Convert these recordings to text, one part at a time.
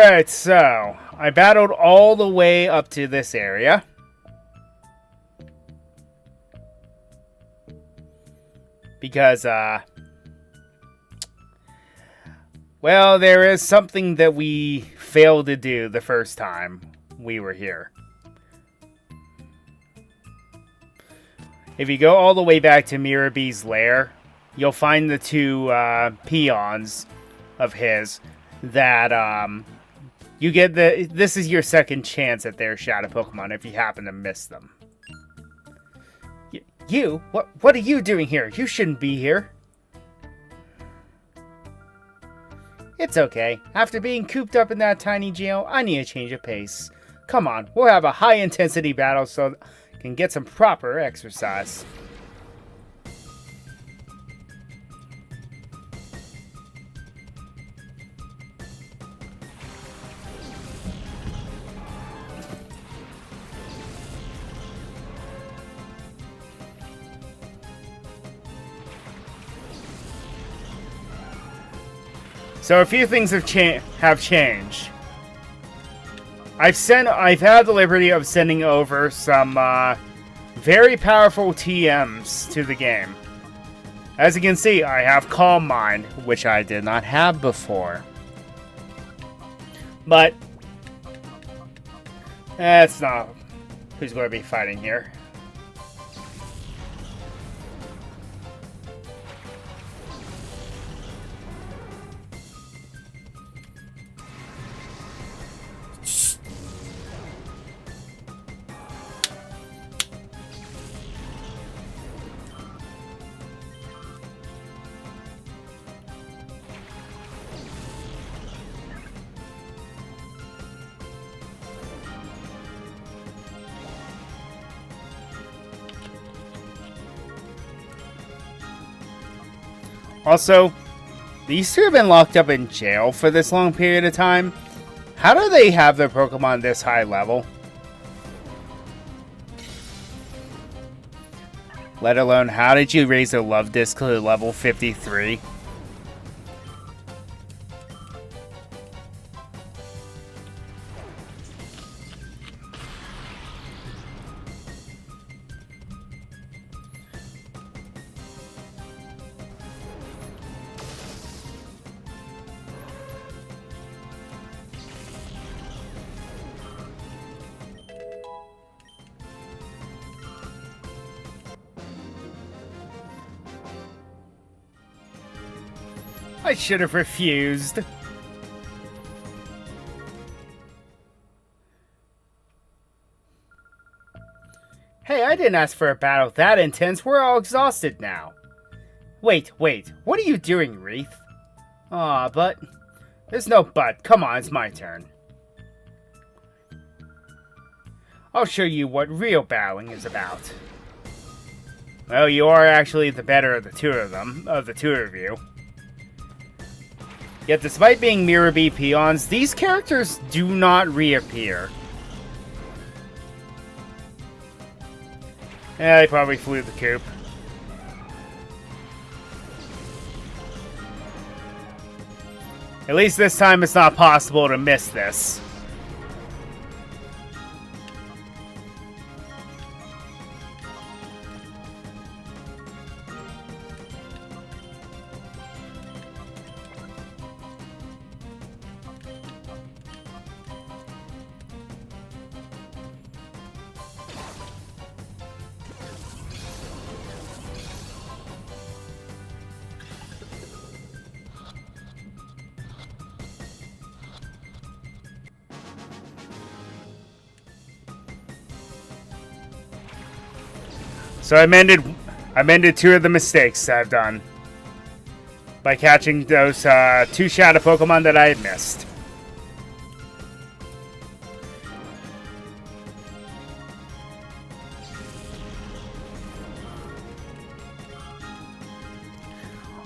Alright, so I battled all the way up to this area. Because, well, there is something that we failed to do the first time we were here. If you go all the way back to Mirabee's lair, you'll find the two peons of his that you get this is your second chance at their shadow Pokemon if you happen to miss them. You? What are you doing here? You shouldn't be here. It's okay. After being cooped up in that tiny jail, I need a change of pace. Come on, we'll have a high-intensity battle so I can get some proper exercise. So a few things have changed. I've had the liberty of sending over some very powerful TMs to the game. As you can see, I have Calm Mind, which I did not have before. But that's not who's going to be fighting here. Also, these two have been locked up in jail for this long period of time. How do they have their Pokemon this high level? Let alone, how did you raise a Love Disc to level 53? I should have refused. Hey, I didn't ask for a battle that intense. We're all exhausted now. Wait. What are you doing, Wreath? Aw, but... There's no but. Come on, it's my turn. I'll show you what real battling is about. Well, you are actually the better of the two of you. Yet despite being Mirabee peons, these characters do not reappear. Yeah, they probably flew the coop. At least this time it's not possible to miss this. So I mended two of the mistakes I've done by catching those two shadow Pokemon that I had missed.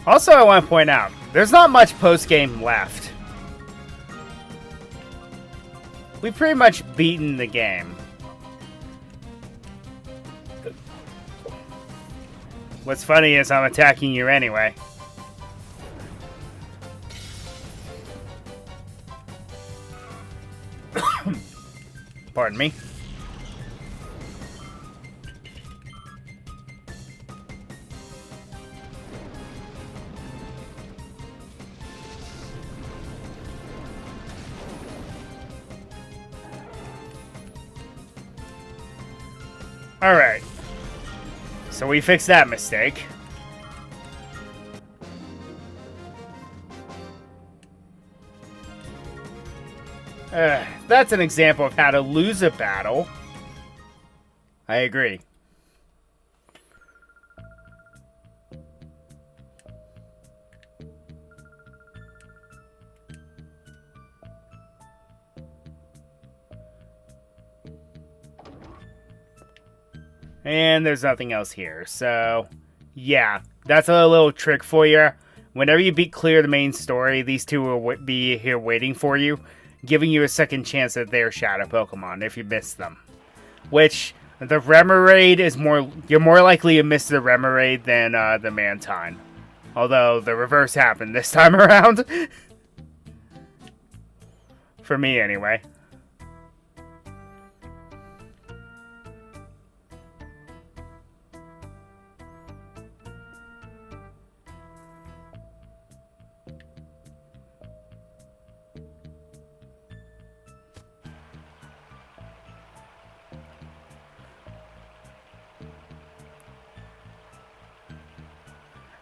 Also, I want to point out, there's not much post-game left. We've pretty much beaten the game. What's funny is I'm attacking you anyway. Pardon me. Alright. So we fixed that mistake. That's an example of how to lose a battle. I agree. And there's nothing else here, so yeah, that's a little trick for you. Whenever you beat clear the main story, these two will be here waiting for you, giving you a second chance at their shadow Pokemon if you miss them. Which, the Remoraid is you're more likely to miss the Remoraid than the Mantine. Although, the reverse happened this time around. For me, anyway.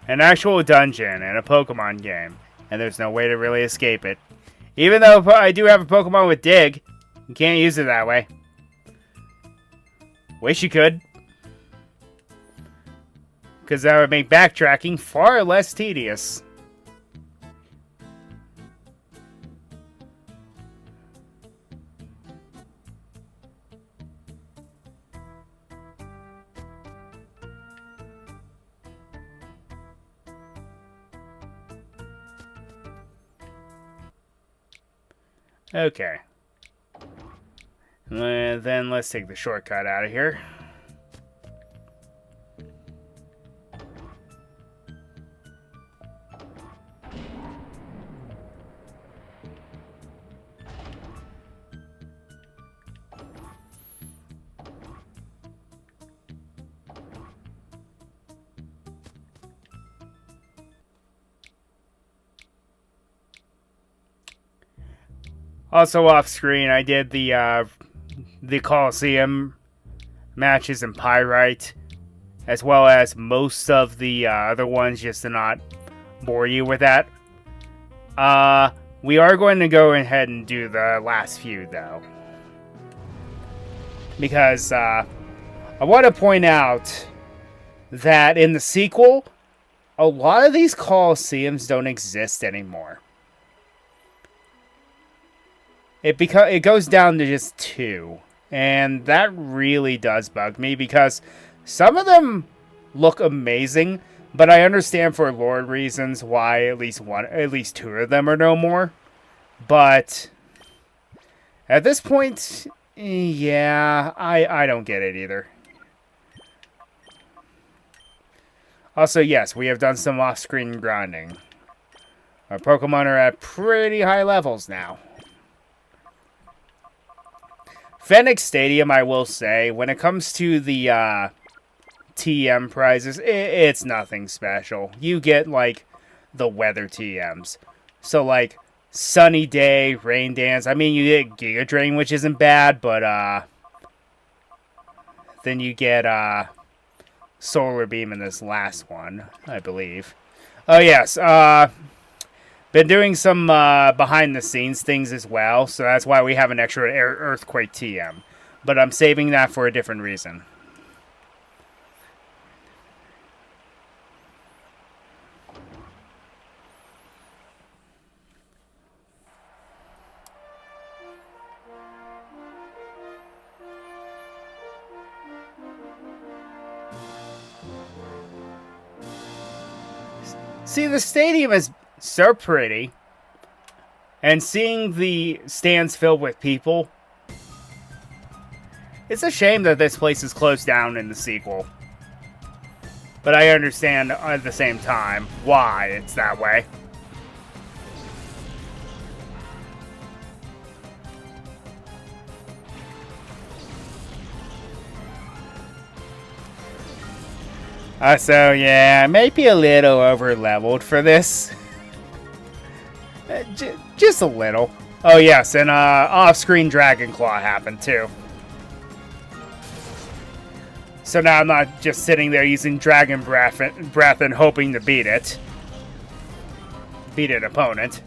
An actual dungeon in a Pokemon game, and there's no way to really escape it. Even though I do have a Pokemon with Dig, you can't use it that way. Wish you could. Because that would make backtracking far less tedious. Okay. Then let's take the shortcut out of here. Also off screen, I did the Colosseum matches in Pyrite, as well as most of the other ones, just to not bore you with that. We are going to go ahead and do the last few, though. Because I want to point out that in the sequel, a lot of these Colosseums don't exist anymore. It goes down to just 2, and that really does bug me because some of them look amazing, but I understand for lore reasons why at least 2 of them are no more. But at this point, yeah, I don't get it either. Also, yes, we have done some off-screen grinding. Our Pokemon are at pretty high levels now. Phoenix Stadium, I will say, when it comes to the TM prizes, it's nothing special. You get, like, the weather TMs. So, like, Sunny Day, Rain Dance. I mean, you get Giga Drain, which isn't bad, but, then you get, Solar Beam in this last one, I believe. Oh, yes, been doing some behind-the-scenes things as well, so that's why we have an extra Earthquake TM. But I'm saving that for a different reason. See, the stadium is so pretty, and seeing the stands filled with people, it's a shame that this place is closed down in the sequel. But I understand at the same time why it's that way. So yeah, maybe a little over leveled for this. Just a little. Oh yes, and off-screen Dragon Claw happened too. So now I'm not just sitting there using Dragon Breath and hoping to beat an opponent.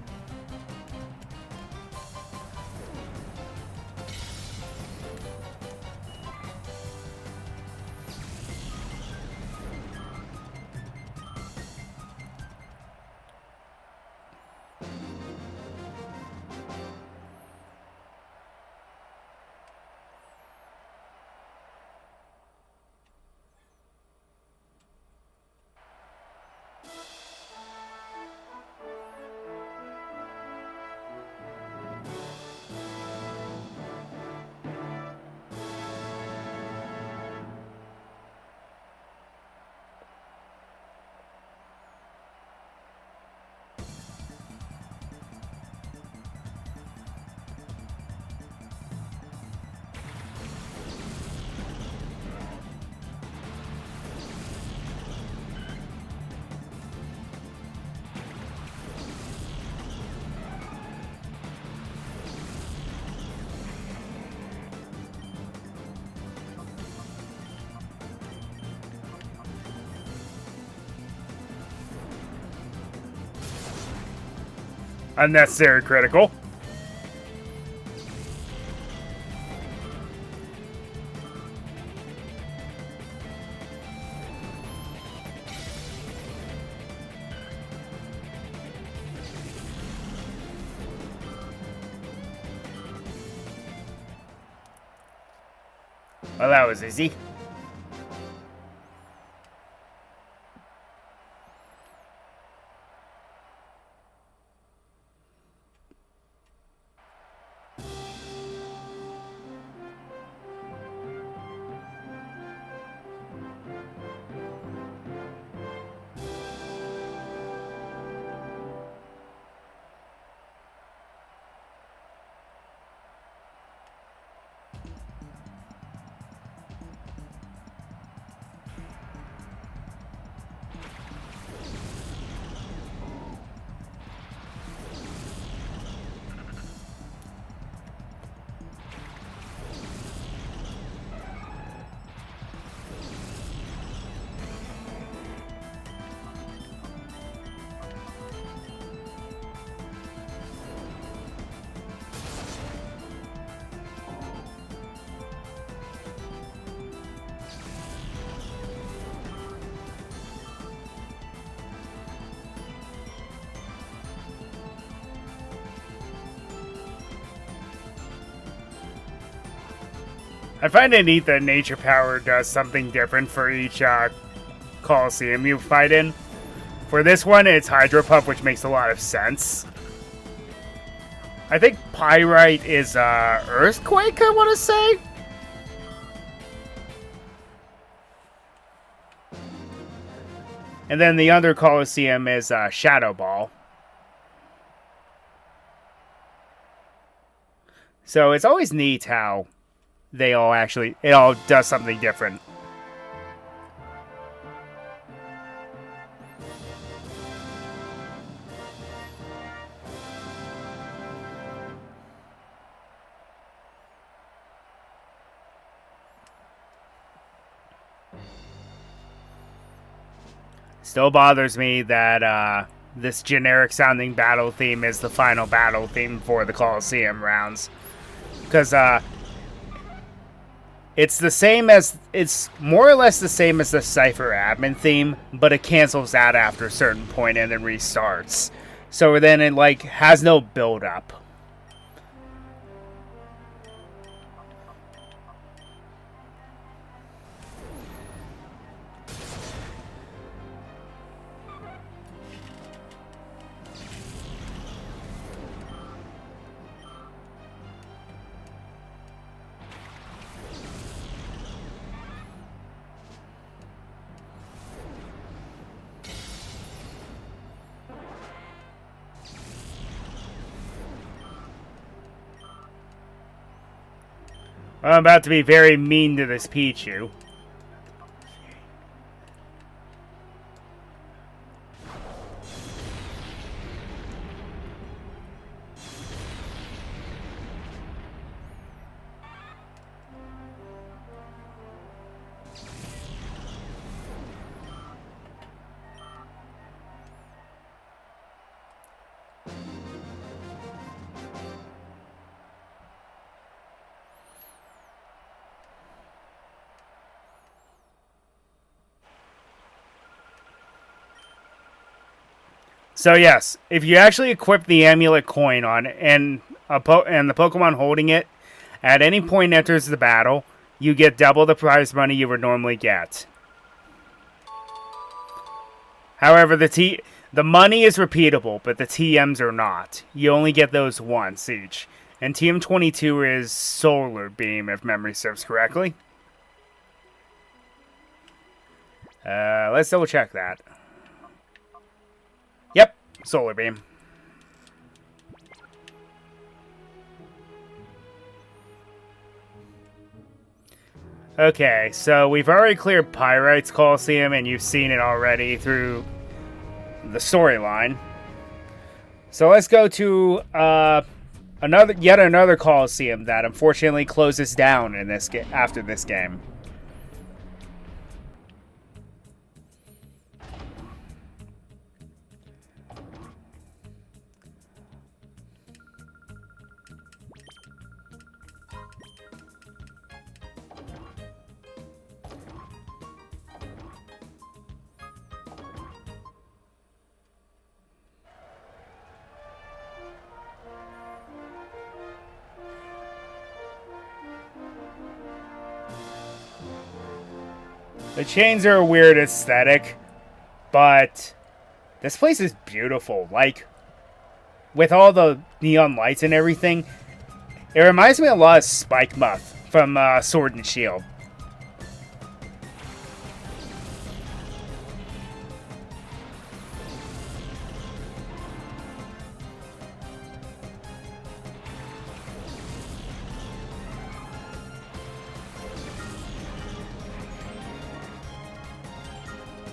Unnecessary critical. Well, that was easy. I find it neat that Nature Power does something different for each Colosseum you fight in. For this one, it's Hydro Puff, which makes a lot of sense. I think Pyrite is Earthquake, I want to say? And then the other Colosseum is Shadow Ball. So it's always neat how it all does something different. Still bothers me that this generic sounding battle theme is the final battle theme for the Colosseum rounds. Because it's more or less the same as the Cypher admin theme, but it cancels out after a certain point and then restarts. So then it has no build up. I'm about to be very mean to this Pichu. So yes, if you actually equip the amulet coin on and the Pokemon holding it at any point enters the battle, you get double the prize money you would normally get. However, the money is repeatable, but the TMs are not. You only get those once each. And TM22 is Solar Beam, if memory serves correctly. Let's double check that. Yep, Solar Beam. Okay, so we've already cleared Pyrite's Colosseum, and you've seen it already through the storyline. So let's go to yet another Colosseum that unfortunately closes down in this after this game. The chains are a weird aesthetic, but this place is beautiful. Like, with all the neon lights and everything, it reminds me a lot of Spike Muth from Sword and Shield.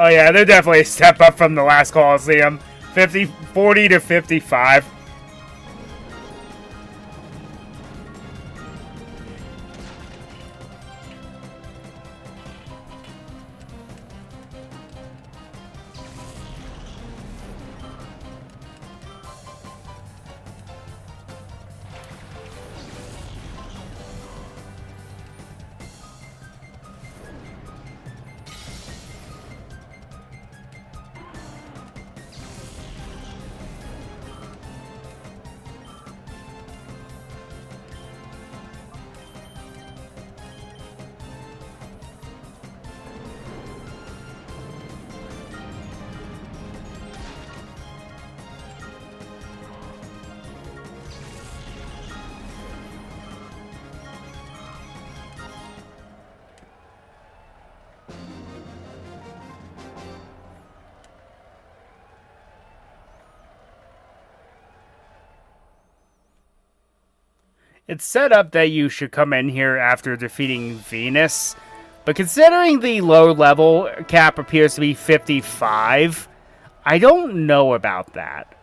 Oh yeah, they're definitely a step up from the last Colosseum. 40 to 55. It's set up that you should come in here after defeating Venus, but considering the low level cap appears to be 55, I don't know about that.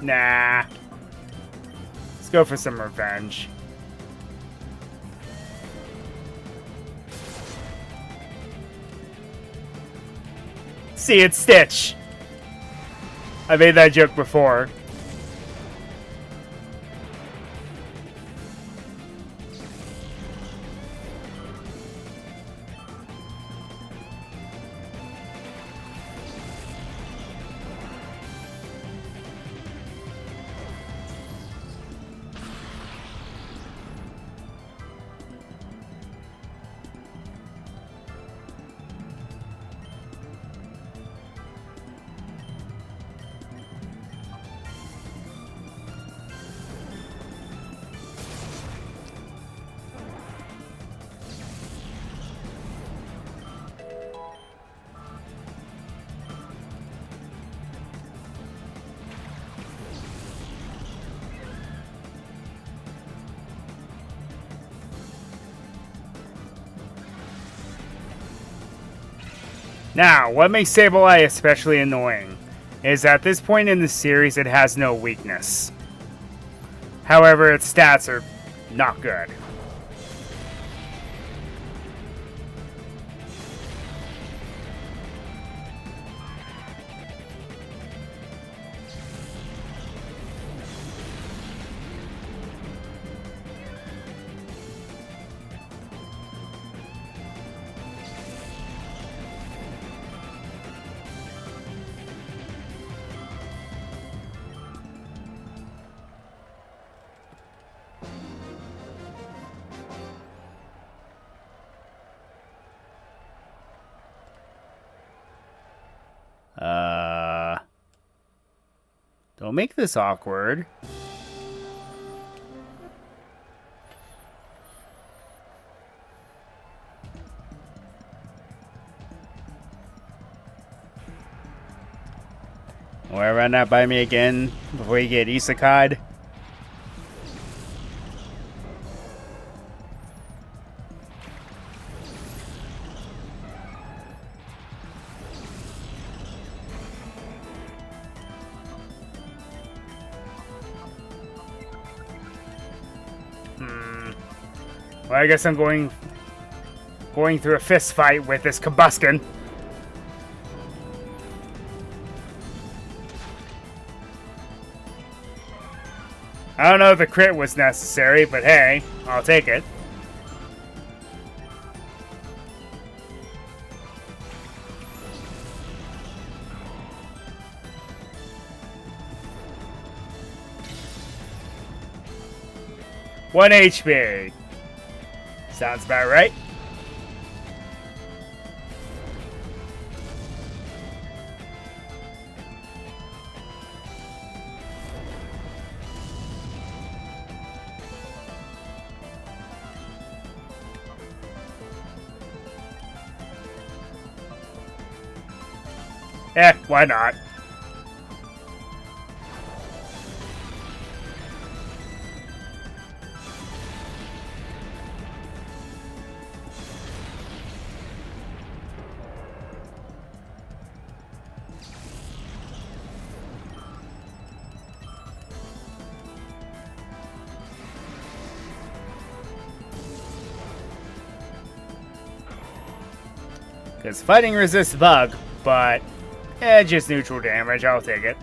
Nah. Let's go for some revenge. See, it's Stitch. I made that joke before. Now, what makes Sableye especially annoying? is at this point in the series it has no weakness. However, its stats are not good. Don't make this awkward. Will I run that by me again before you get isekai'd? Well, I guess I'm going through a fist fight with this Combuskin. I don't know if the crit was necessary, but hey, I'll take it. One HP. Sounds about right. Why not? Because fighting resists bug, but just neutral damage. I'll take it.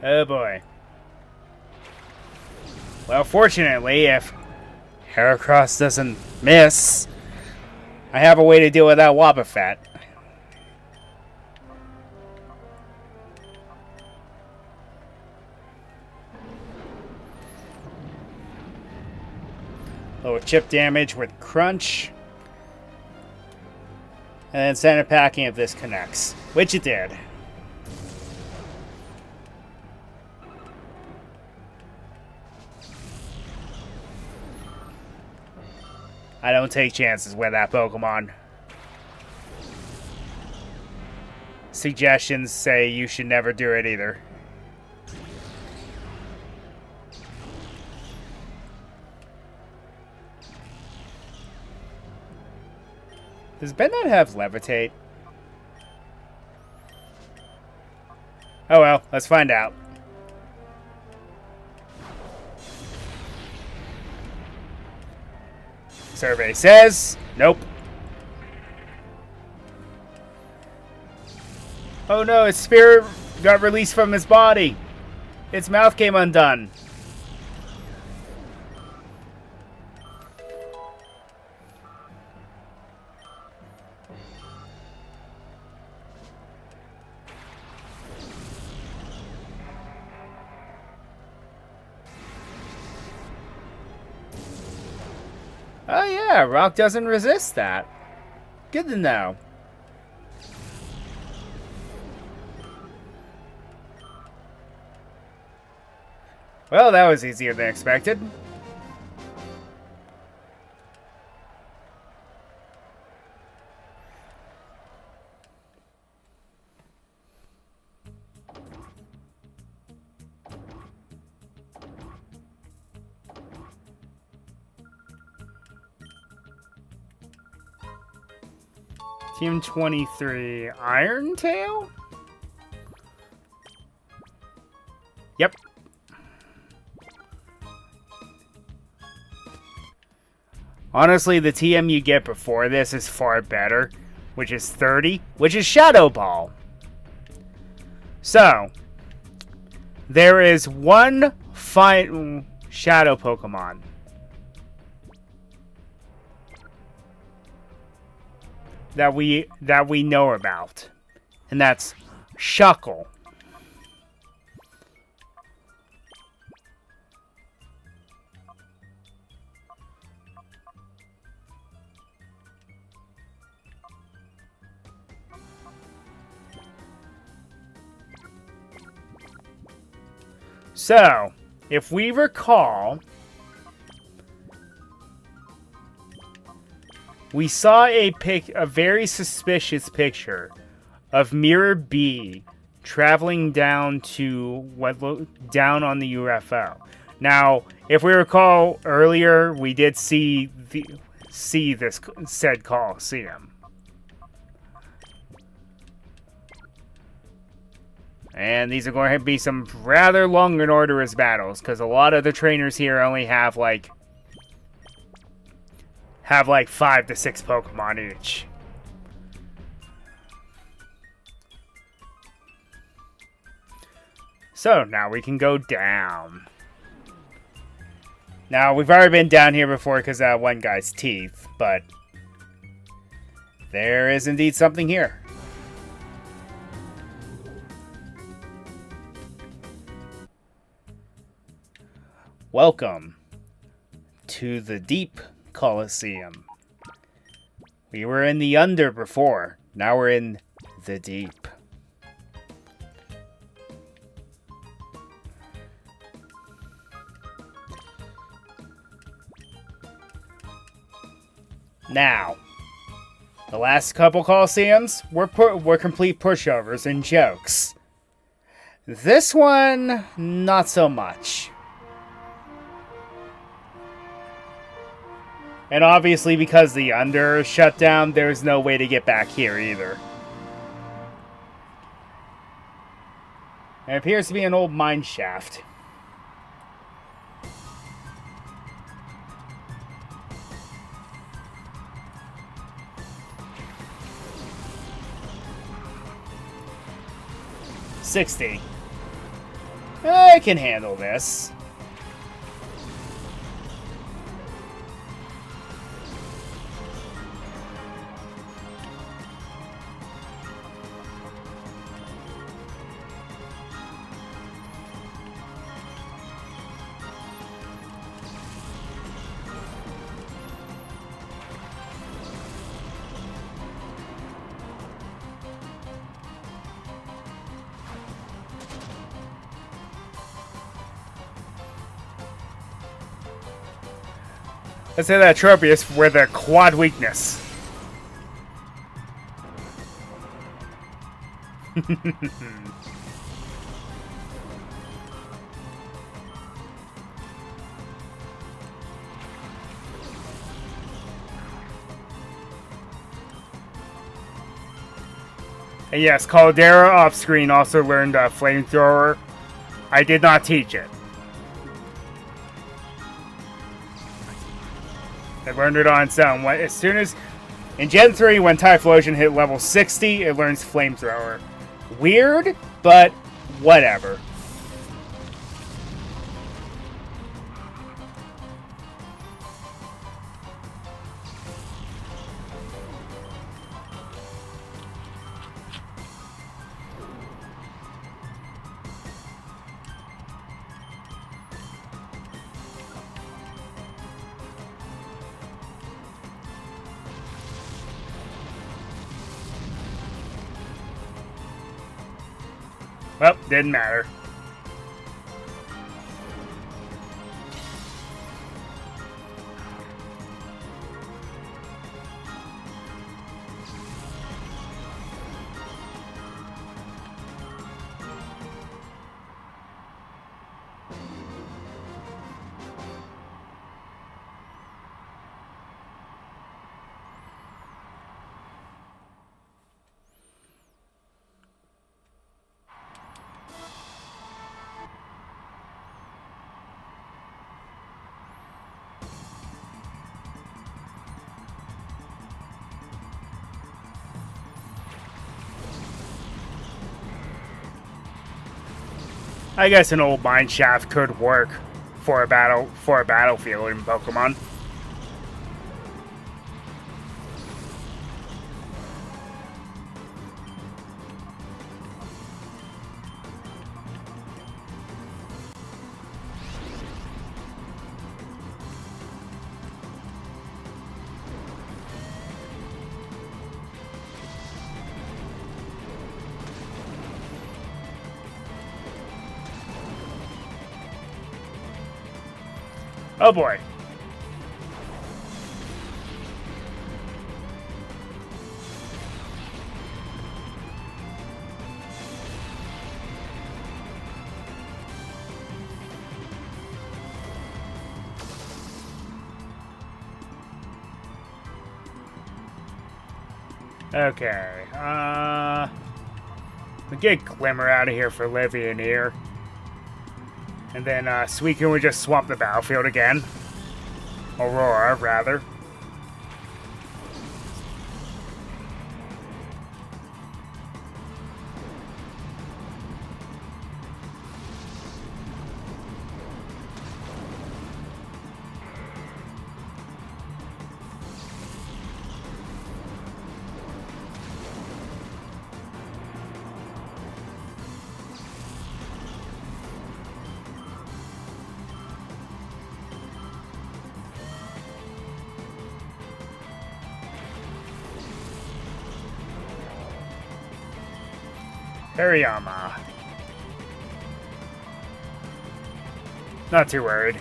Oh boy. Well, fortunately, if Heracross doesn't miss, I have a way to deal with that Wobbuffet. Lower chip damage with Crunch. And then send it packing if this connects. Which it did. I don't take chances with that Pokemon. Suggestions say you should never do it either. Does Bennett have Levitate? Oh well, let's find out. Survey says, nope. Oh no, its spirit got released from his body. Its mouth came undone. Oh yeah, Rock doesn't resist that. Good to know. Well, that was easier than expected. Team 23, Iron Tail? Yep. Honestly, the TM you get before this is far better, which is 30, which is Shadow Ball. So, there is one final Shadow Pokemon that we know about, and that's Shuckle. So, if we recall, we saw a very suspicious picture of Mirror B traveling down to down on the UFO. Now, if we recall earlier, we did see this said Colosseum. And these are going to be some rather long and arduous battles, because a lot of the trainers here only have like 5 to 6 Pokemon each. So now we can go down. Now we've already been down here before because of that one guy's teeth, but there is indeed something here. Welcome to the Deep Colosseum. We were in the Under before. Now we're in the Deep. Now, the last couple Colosseums were complete pushovers and jokes. This one, not so much. And obviously, because the Under is shut down, there's no way to get back here either. It appears to be an old mine shaft. $60. I can handle this. Let's say that Tropius with a quad weakness. And yes, Caldera off-screen also learned Flamethrower. I did not teach it. I learned it on its own. As soon as... In Gen 3, when Typhlosion hit level 60, it learns Flamethrower. Weird, but whatever. Well, didn't matter. I guess an old mine shaft could work for a battlefield in Pokemon. Oh boy. Okay, we get Glimmer out of here for Livianeer. And then, Suicune would just swamp the battlefield again. Aurora, rather. Hariyama. Not too worried.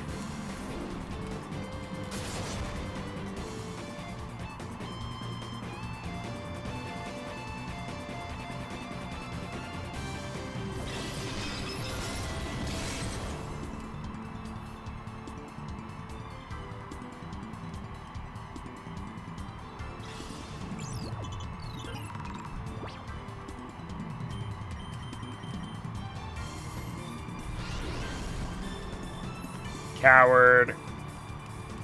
Coward.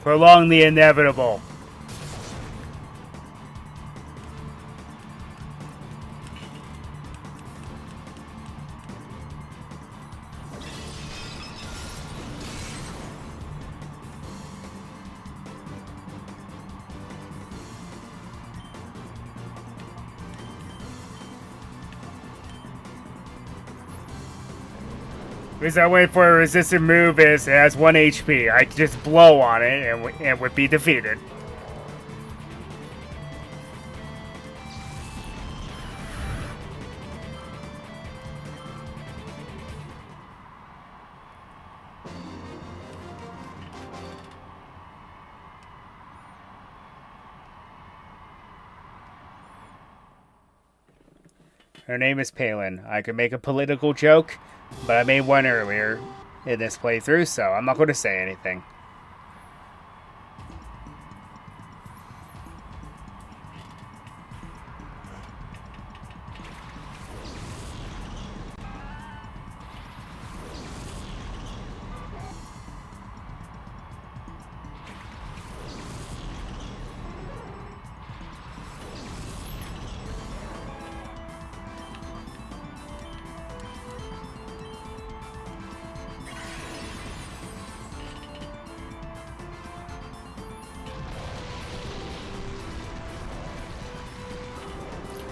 Prolong the inevitable. The reason I went for a resistant move is it has 1 HP. I could just blow on it and would be defeated. Her name is Palin. I could make a political joke, but I made one earlier in this playthrough, so I'm not going to say anything.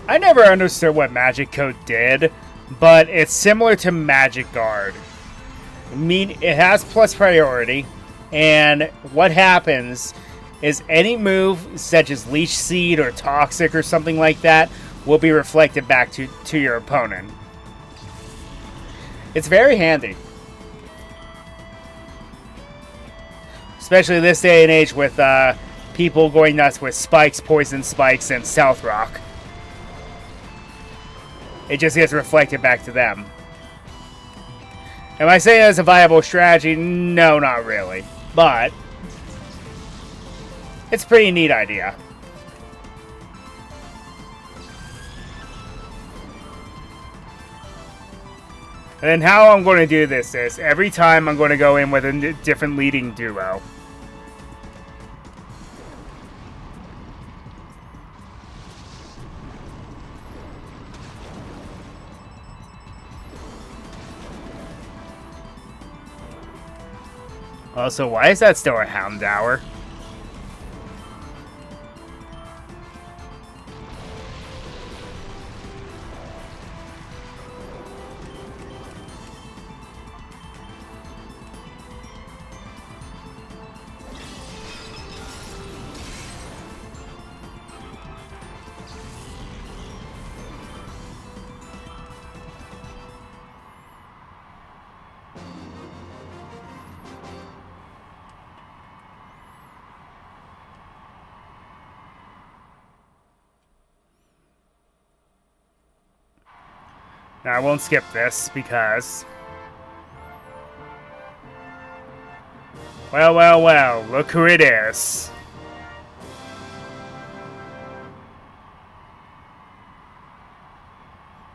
I never understood what Magic Coat did, but it's similar to Magic Guard. I mean, it has plus priority, and what happens is any move such as Leech Seed or Toxic or something like that will be reflected back to your opponent. It's very handy. Especially this day and age with people going nuts with Spikes, Poison Spikes, and South Rock. It just gets reflected back to them. Am I saying that's a viable strategy? No, not really. But it's a pretty neat idea. And then how I'm going to do this is every time I'm going to go in with a different leading duo. Also, why is that still a Houndour? Now, I won't skip this because... Well, well, well, look who it is.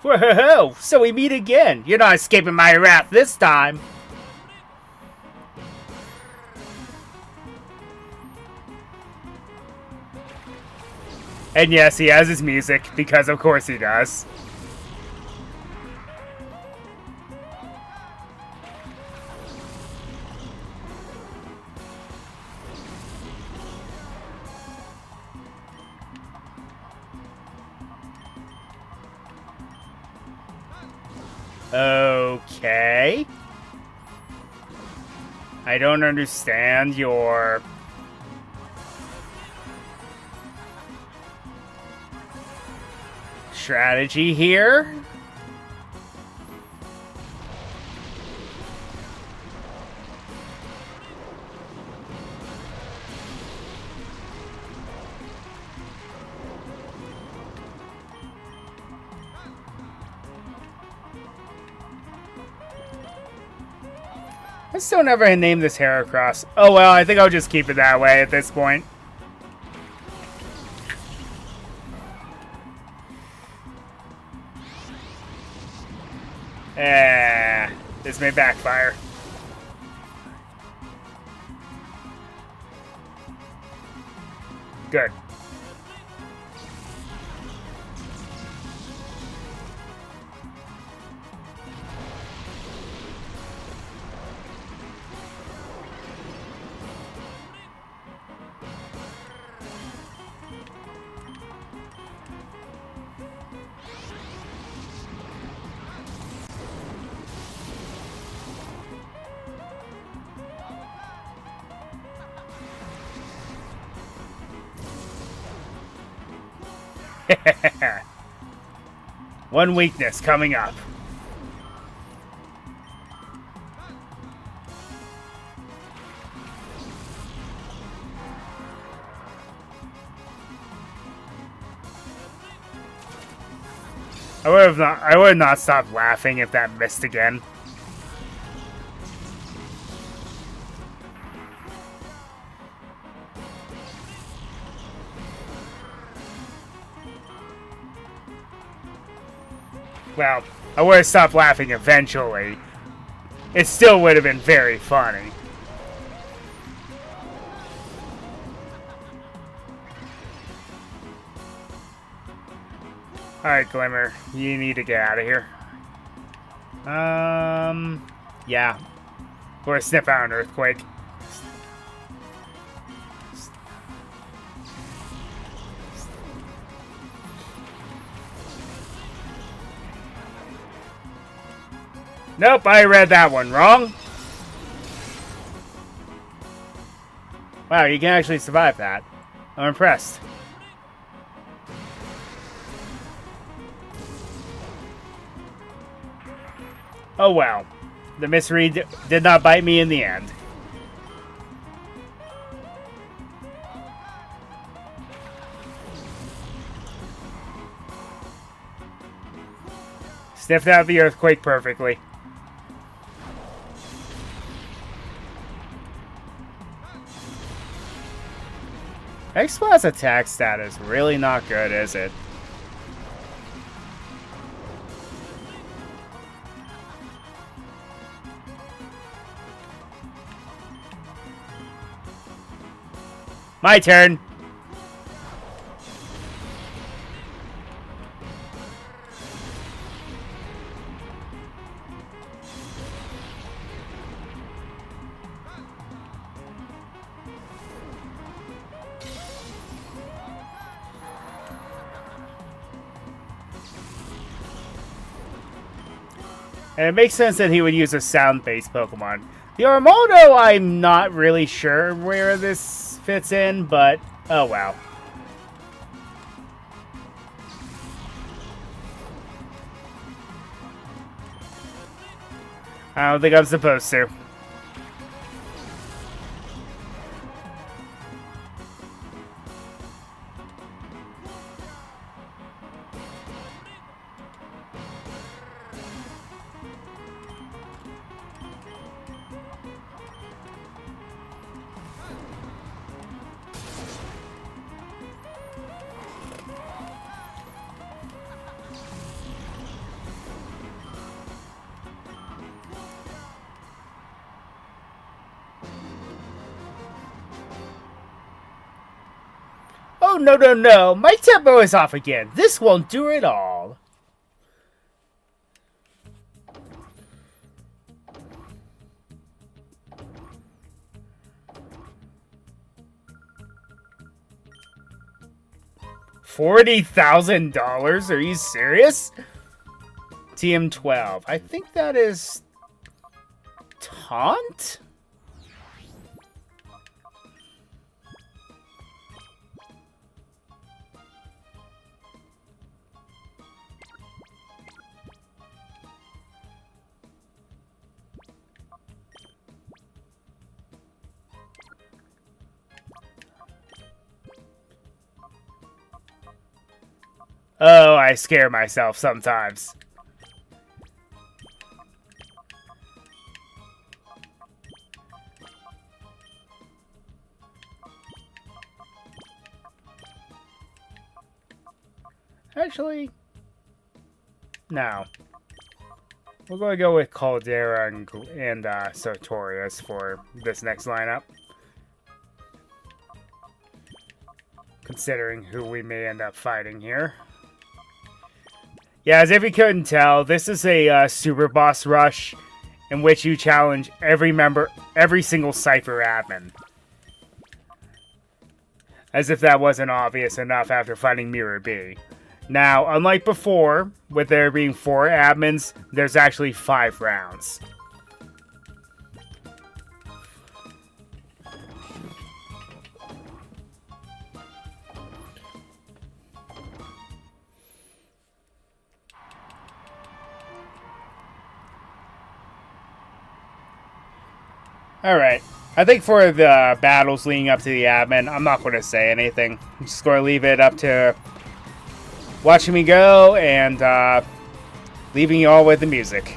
Whoa, so we meet again. You're not escaping my wrath this time. And yes, he has his music, because of course he does. Okay. I don't understand your... strategy here. I still never named this Heracross. Oh well, I think I'll just keep it that way at this point. This may backfire. Good. One weakness coming up. I would have not stopped laughing if that missed again. Well, I would have stopped laughing eventually. It still would have been very funny. Alright, Glimmer. You need to get out of here. Yeah. Or sniff out an earthquake. Nope, I read that one wrong. Wow, you can actually survive that. I'm impressed. Oh well. The misread did not bite me in the end. Sniffed out the earthquake perfectly. X-Blast attack stat is really not good, is it? My turn. And it makes sense that he would use a sound-based Pokemon. The Armaldo, I'm not really sure where this fits in, but oh wow. I don't think I'm supposed to. Oh, no, no, no. My tempo is off again. This won't do it all. $40,000? Are you serious? TM12. I think that is Taunt? Oh, I scare myself sometimes. Actually, no. We're going to go with Caldera and Sartorius for this next lineup. Considering who we may end up fighting here. Yeah, as if you couldn't tell, this is a Super Boss Rush in which you challenge every single Cypher admin. As if that wasn't obvious enough after fighting Mirror B. Now, unlike before, with there being 4 admins, there's actually 5 rounds. Alright, I think for the battles leading up to the admin, I'm not going to say anything. I'm just going to leave it up to watching me go and leaving you all with the music.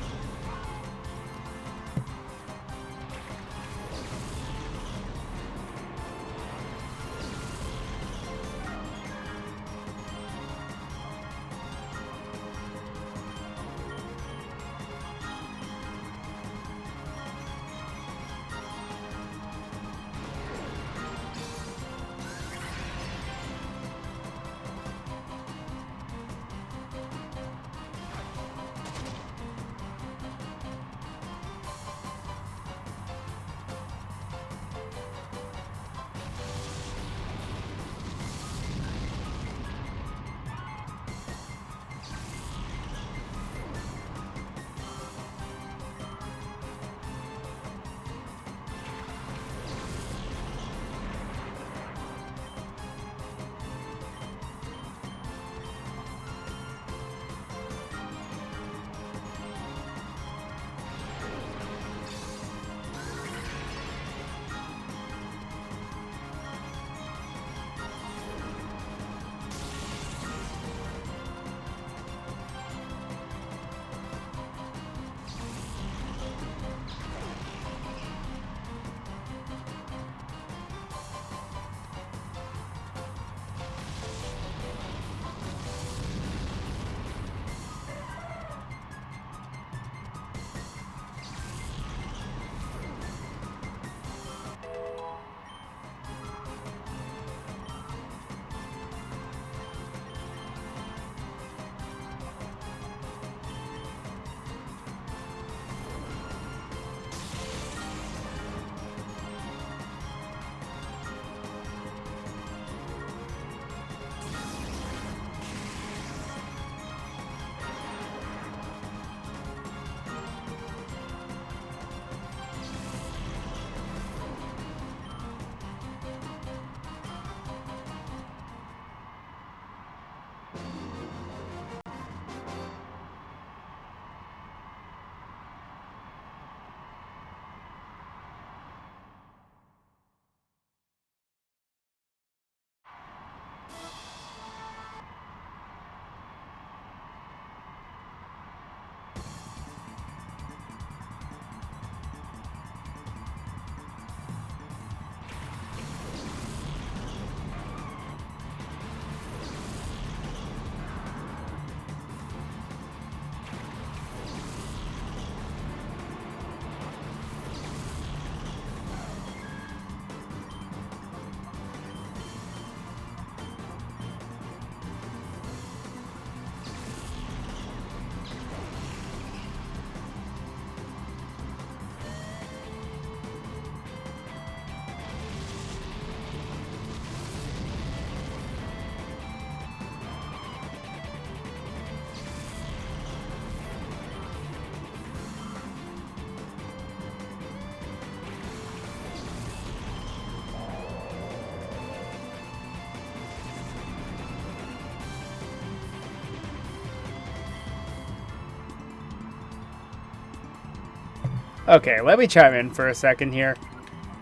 Okay, let me chime in for a second here.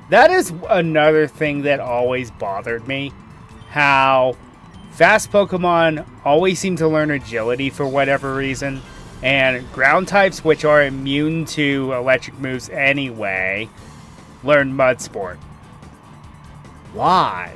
That is another thing that always bothered me. How fast Pokemon always seem to learn agility for whatever reason. And ground types, which are immune to electric moves anyway, learn Mud Sport. Why?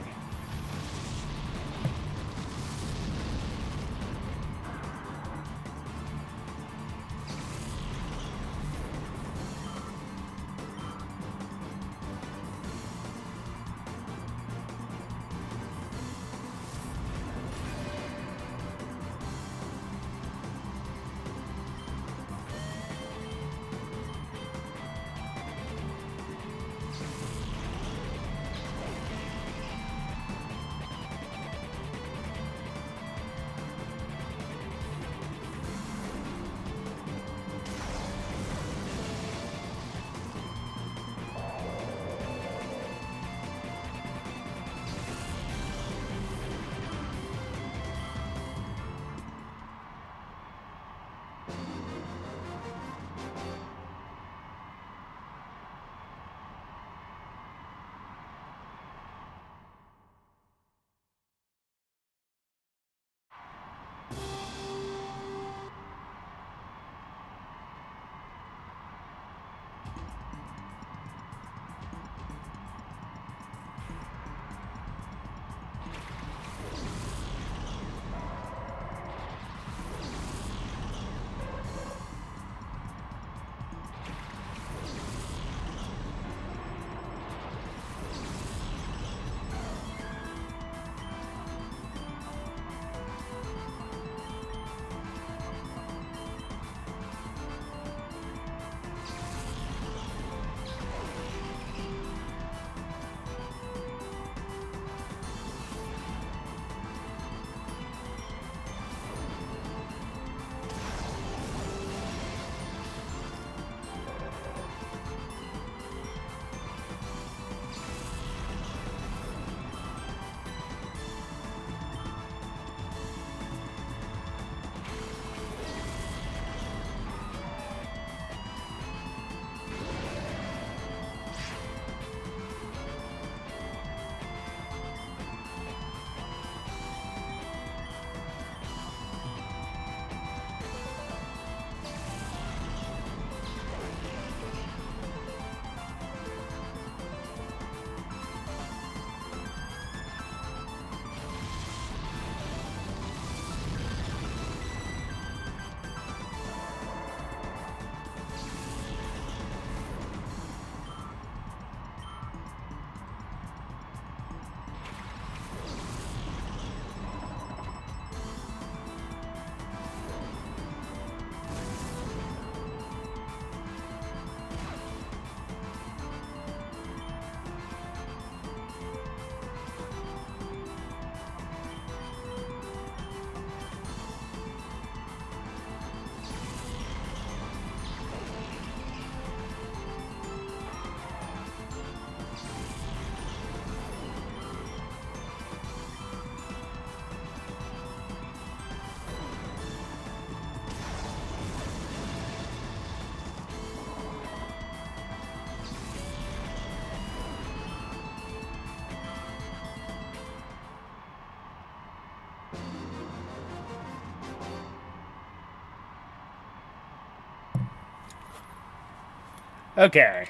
Okay,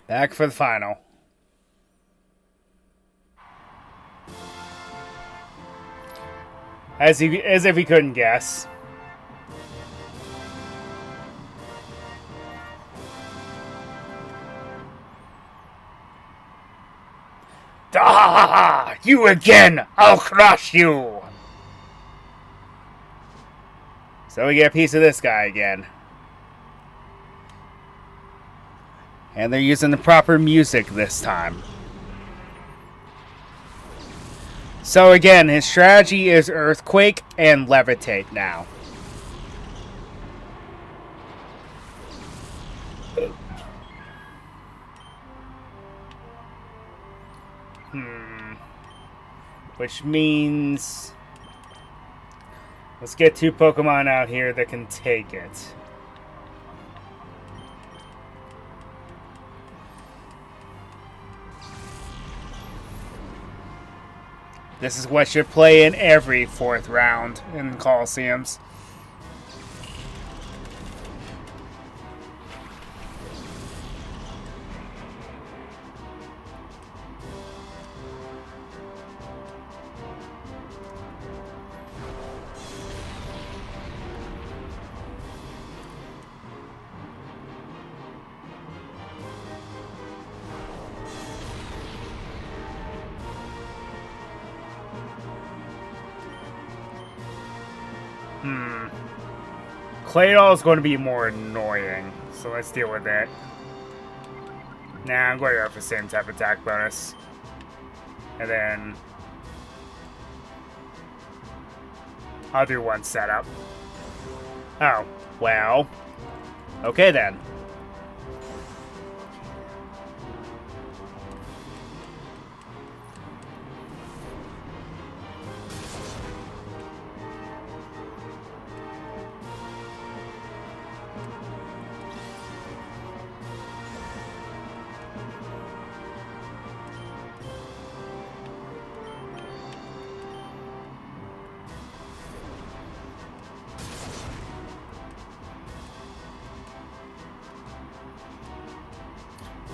back for the final. As if he couldn't guess. Ah, you again! I'll crush you! So we get a piece of this guy again. And they're using the proper music this time. So again, his strategy is Earthquake and Levitate now. Which means... let's get two Pokemon out here that can take it. This is what should play in every 4th round in Colosseums. Claydol is going to be more annoying, so let's deal with it. Nah, I'm going to go for the same type of attack bonus. And then I'll do one setup. Oh, well. Okay then.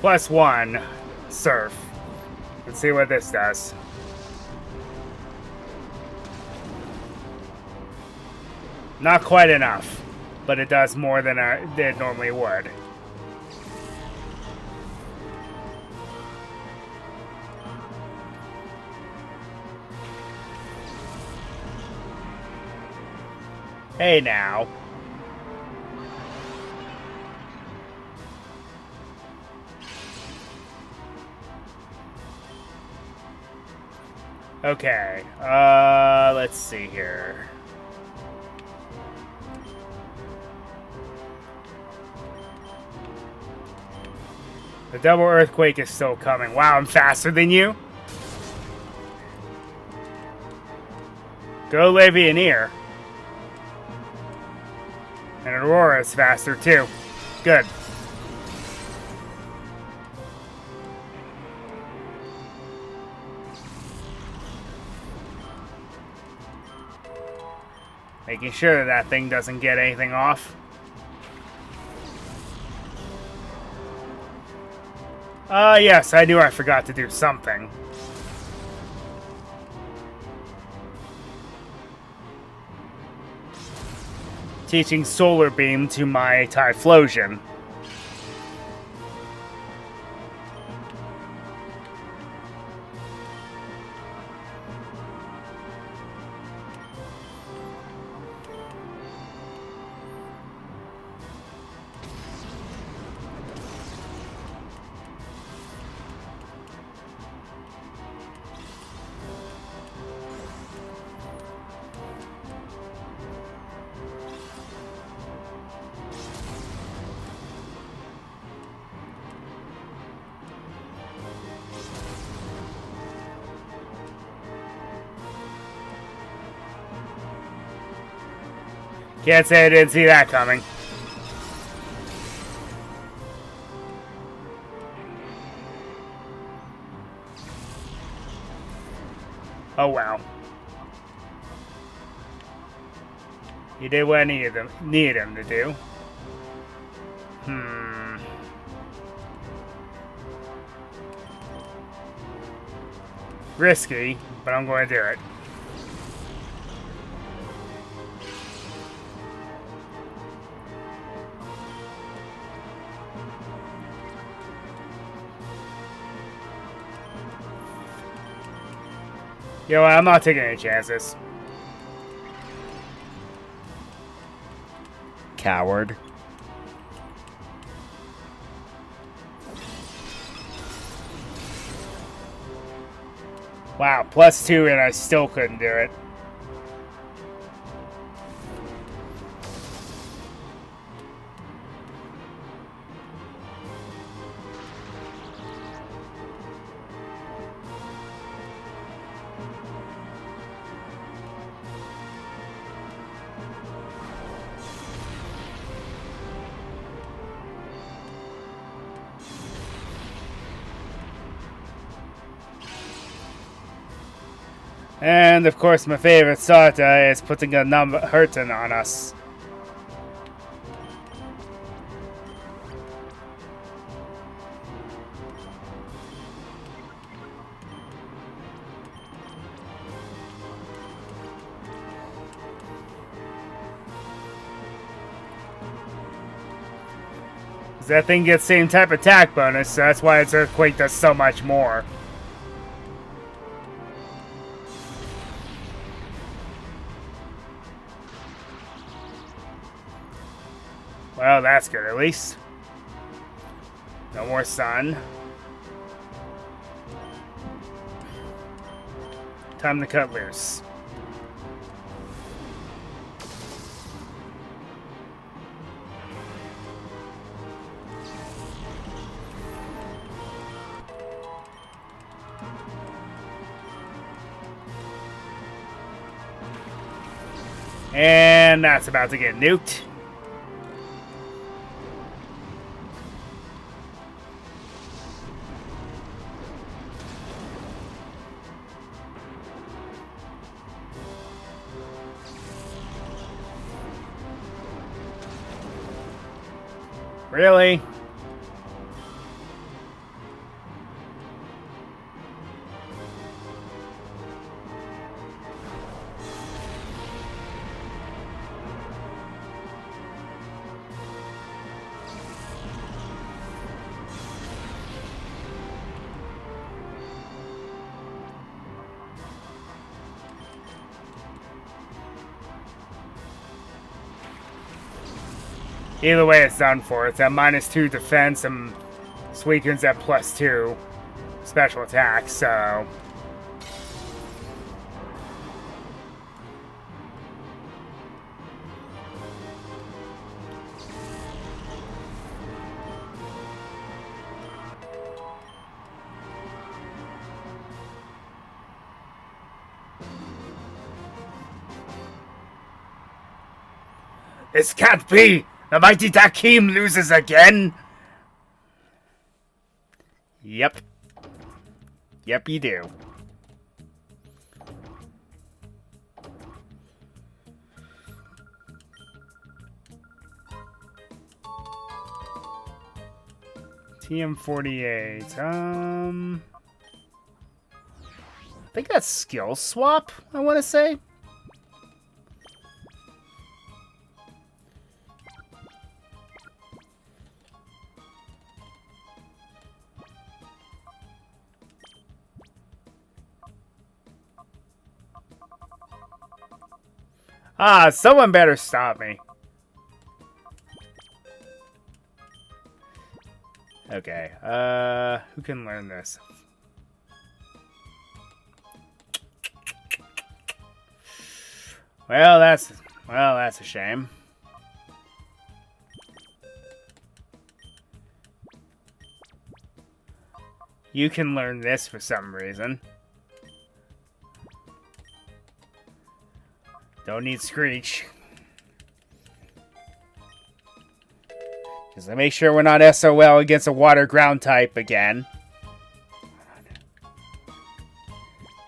+1 surf. Let's see what this does. Not quite enough, but it does more than it normally would. Hey now. Okay, let's see here. The double earthquake is still coming. Wow, I'm faster than you? Go Levianeer. And Aurora's faster too. Good. Making sure that that thing doesn't get anything off. Yes, I knew I forgot to do something. Teaching Solar Beam to my Typhlosion. Can't say I didn't see that coming. Oh wow. You did what I needed him to do. Risky, but I'm going to do it. You know what, I'm not taking any chances. Coward. Wow, +2 and I still couldn't do it. And of course, my favorite Sarta is putting a hurting on us. That thing gets same type attack bonus, so that's why its Earthquake does so much more. Well, that's good at least. No more sun. Time to cut loose. And that's about to get nuked. Really? Either way, it's done for. It's at -2 defense and Suicune's at +2 special attack, so... This can't be! The mighty Dakim loses again! Yep. Yep, you do. TM48. I think that's skill swap, I want to say. Ah, someone better stop me. Okay, who can learn this? Well, that's a shame. You can learn this for some reason. Don't need Screech. Just to make sure we're not SOL against a water ground type again.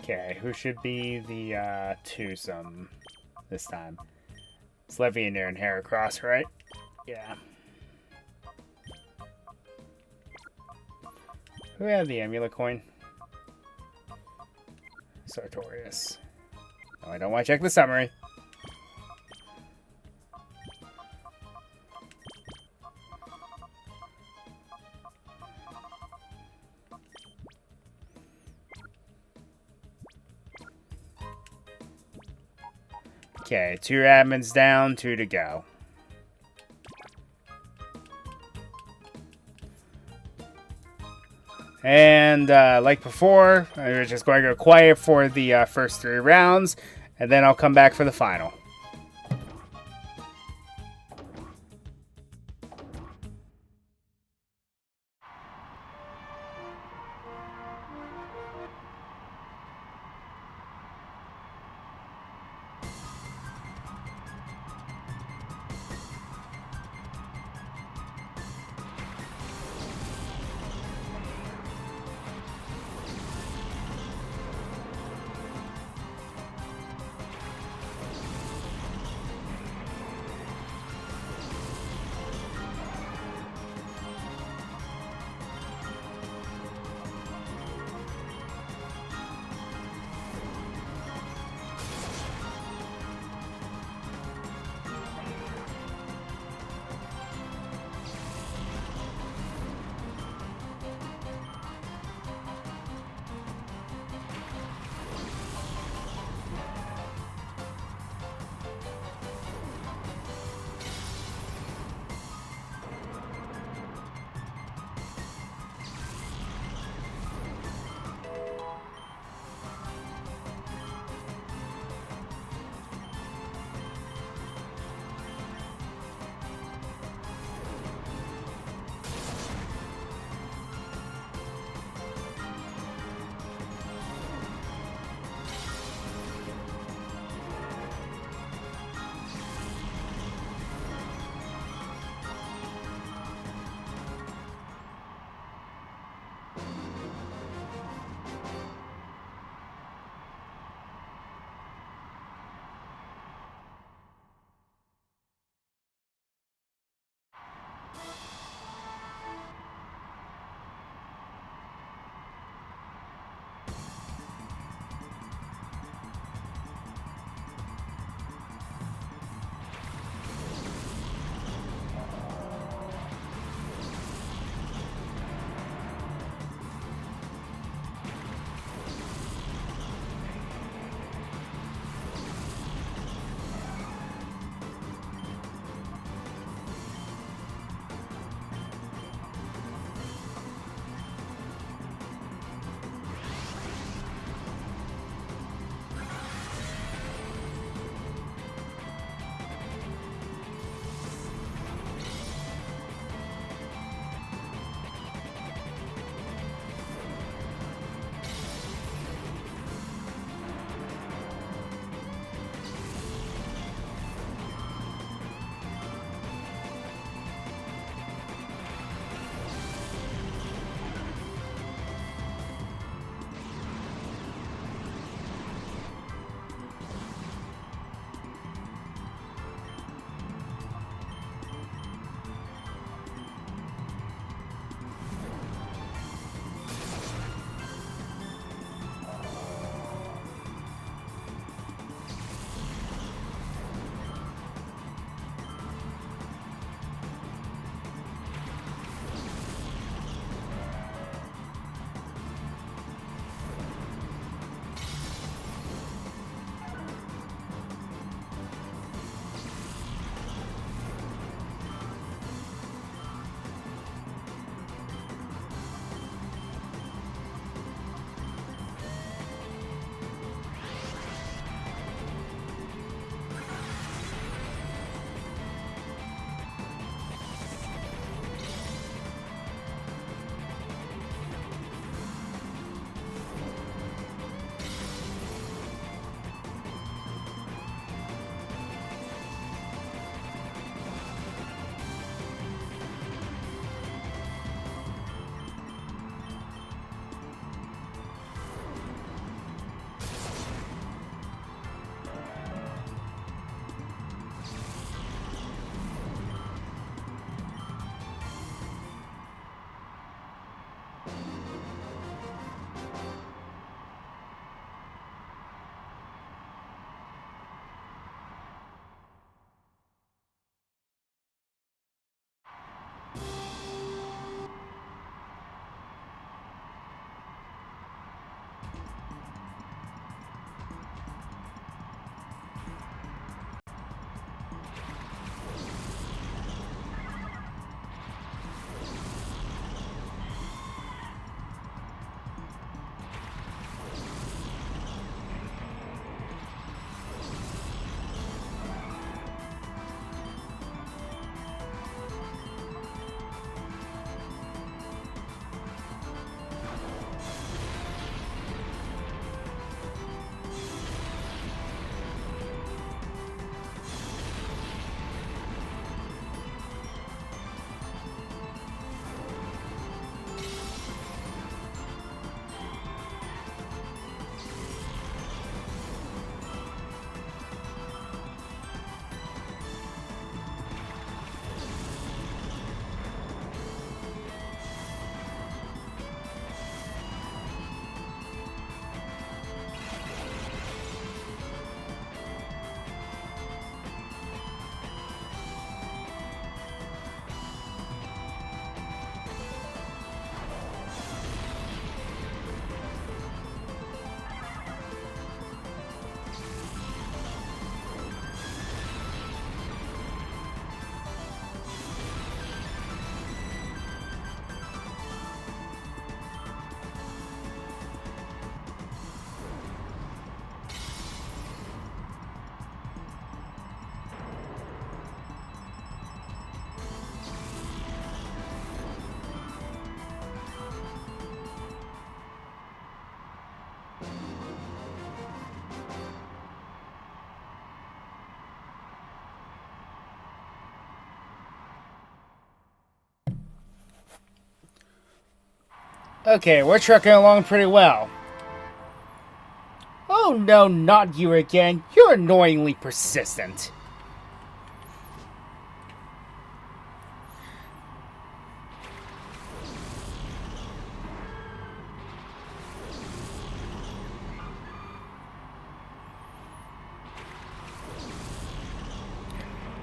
Okay, who should be the twosome this time? It's Levianeer and Heracross, right? Yeah. Who had the amulet coin? Sartorius. Oh, I don't want to check the summary. Okay, 2 admins down, 2 to go. And like before, we're just going to go quiet for the first 3 rounds, and then I'll come back for the final. Okay, we're trucking along pretty well. Oh no, not you again. You're annoyingly persistent.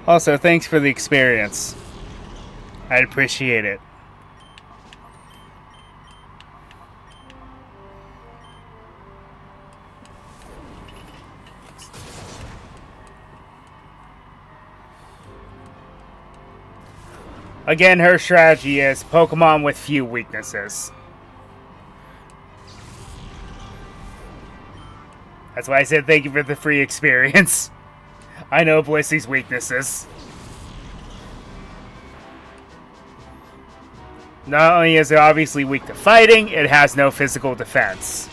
Also, thanks for the experience. I'd appreciate it. Again, her strategy is Pokemon with few weaknesses. That's why I said thank you for the free experience. I know Blissey's weaknesses. Not only is it obviously weak to fighting, it has no physical defense.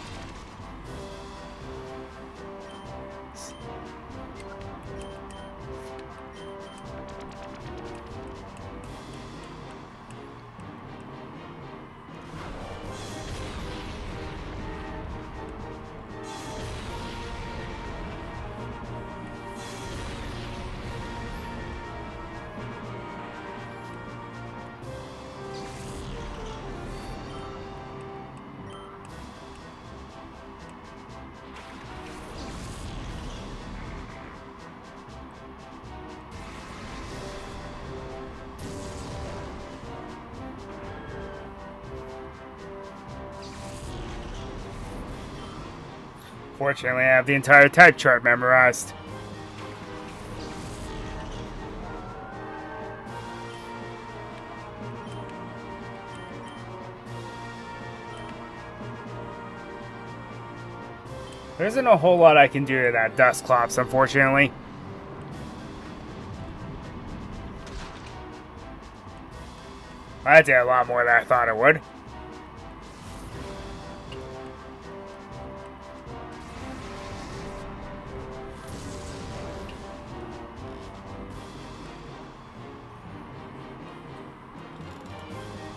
Fortunately, I have the entire type chart memorized. There isn't a whole lot I can do to that Dusclops, unfortunately. I did a lot more than I thought it would.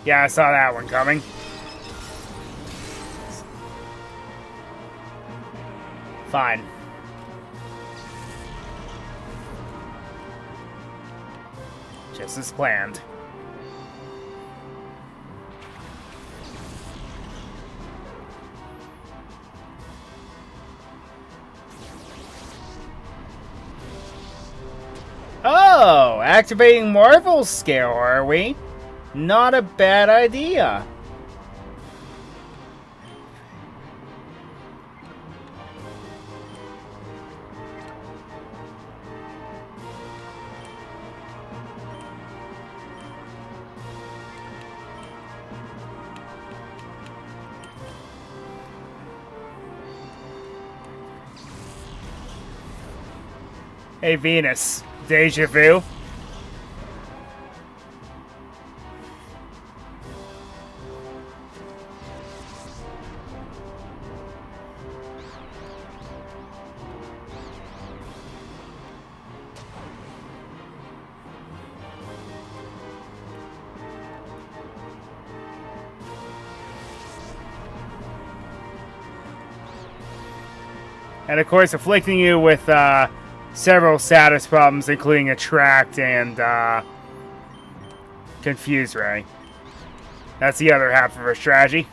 Yeah, I saw that one coming. Fine. Just as planned. Oh, activating Marvel's scale, are we? Not a bad idea. Hey, Venus. Deja vu? And of course, afflicting you with several status problems, including Attract and Confuse Ray. That's the other half of her strategy.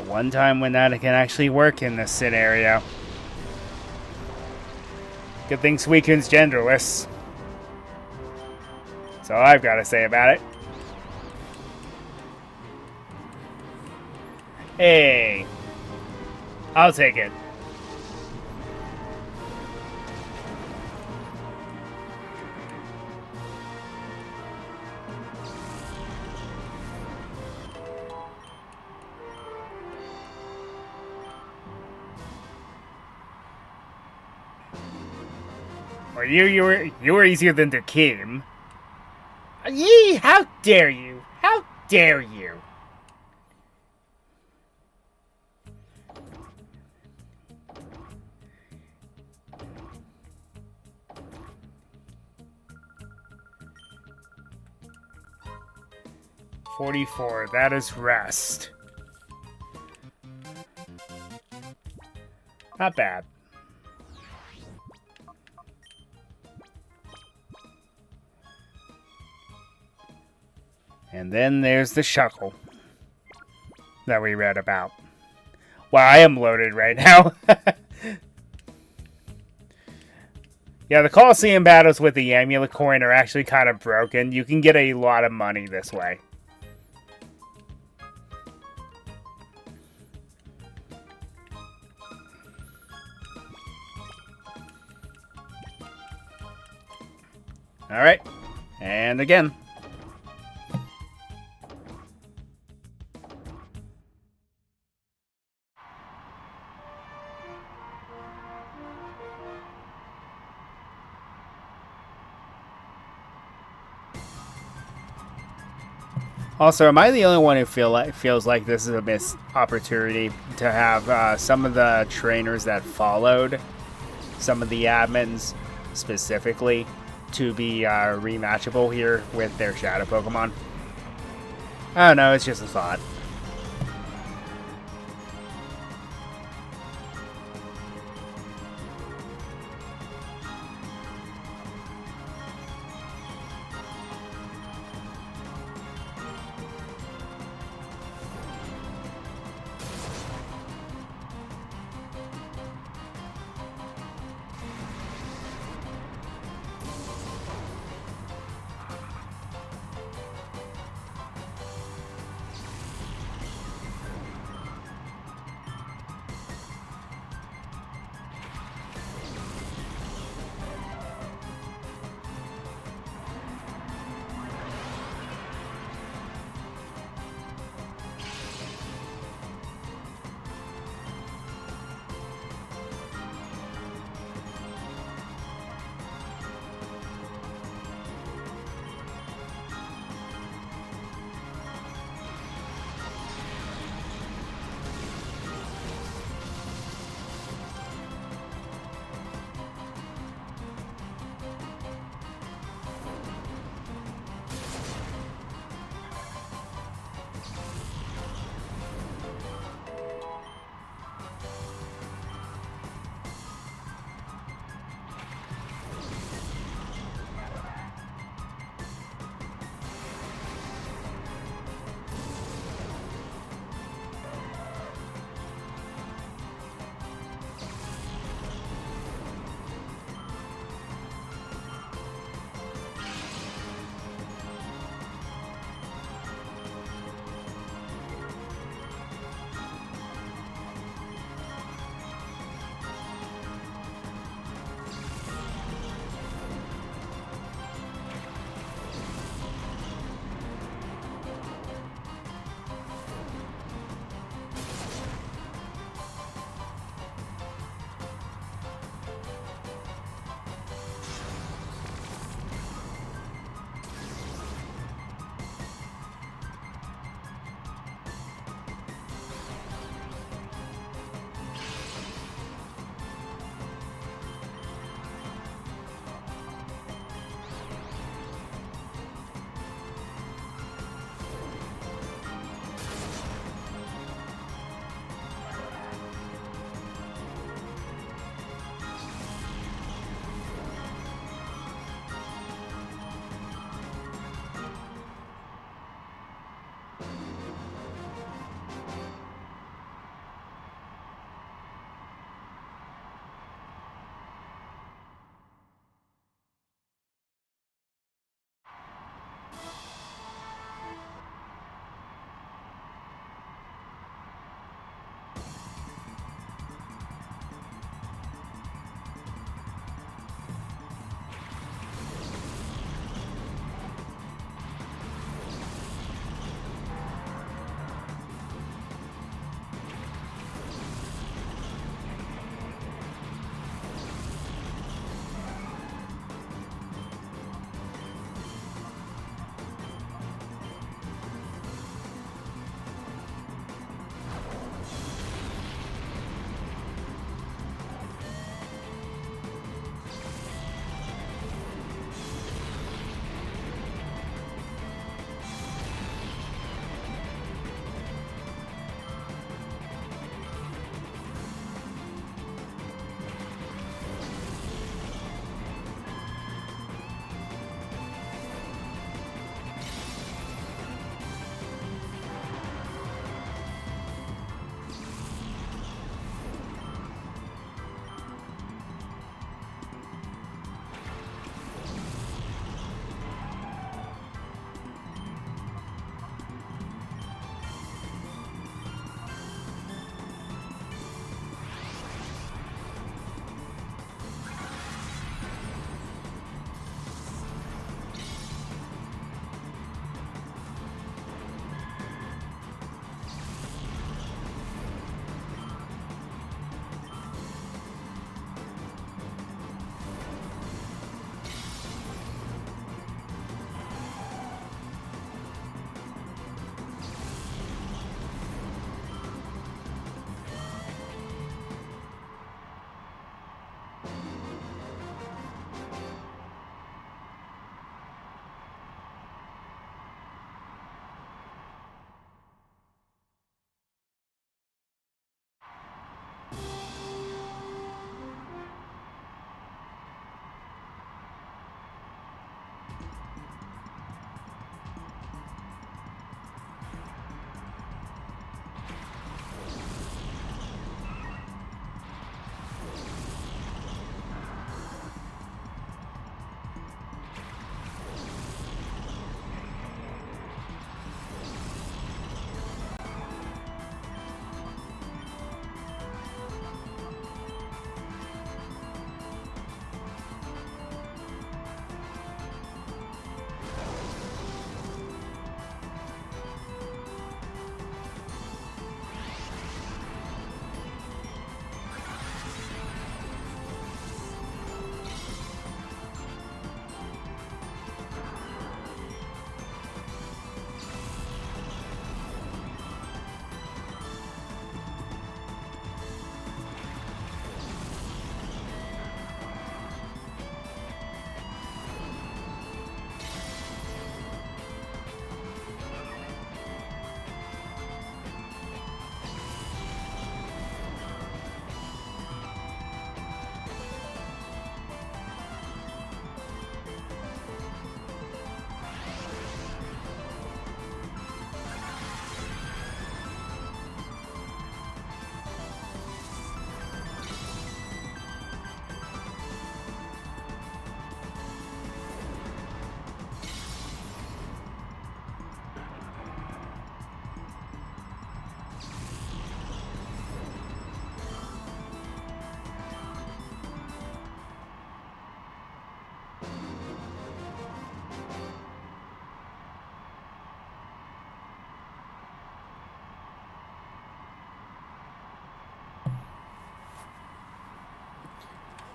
One time when that can actually work in this scenario. Good thing Suicune's genderless. That's all I've got to say about it. Hey. I'll take it. Or you were easier than Dakeem. Yee! How dare you! How dare you! $44. That is rest. Not bad. And then there's the Shuckle that we read about. Wow, I am loaded right now. Yeah, the Colosseum battles with the Amulet Coin are actually kind of broken. You can get a lot of money this way. Alright, and again. Also, am I the only one who feels like this is a missed opportunity to have some of the trainers that followed some of the admins specifically to be rematchable here with their Shadow Pokemon? I don't know, it's just a thought.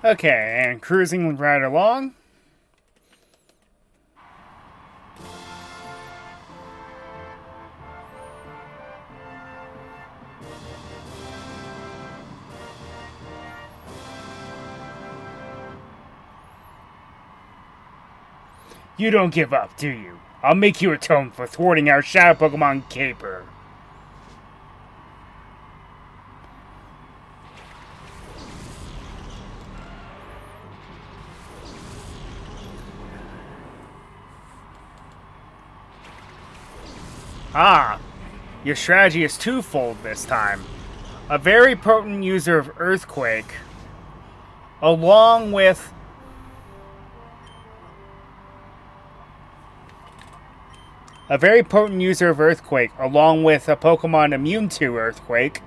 Okay, and cruising right along. You don't give up, do you? I'll make you atone for thwarting our Shadow Pokemon caper. Ah, your strategy is twofold this time. A very potent user of Earthquake, along with a Pokemon immune to Earthquake.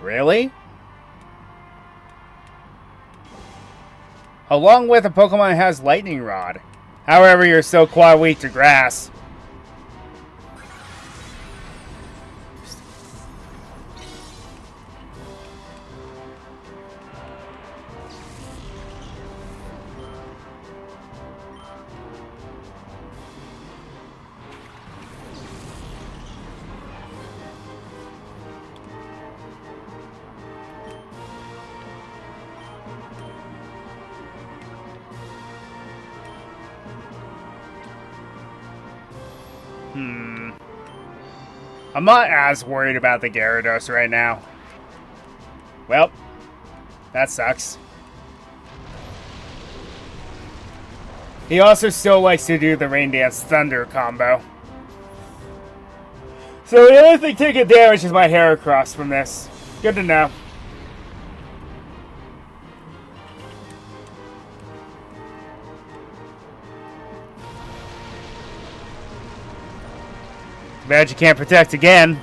Really? Along with a Pokemon that has Lightning Rod. However, you're still quite weak to Grass. I'm not as worried about the Gyarados right now. Well, that sucks. He also still likes to do the Rain Dance Thunder combo. So the only thing taking damage is my Heracross from this. Good to know. Too bad you can't protect again.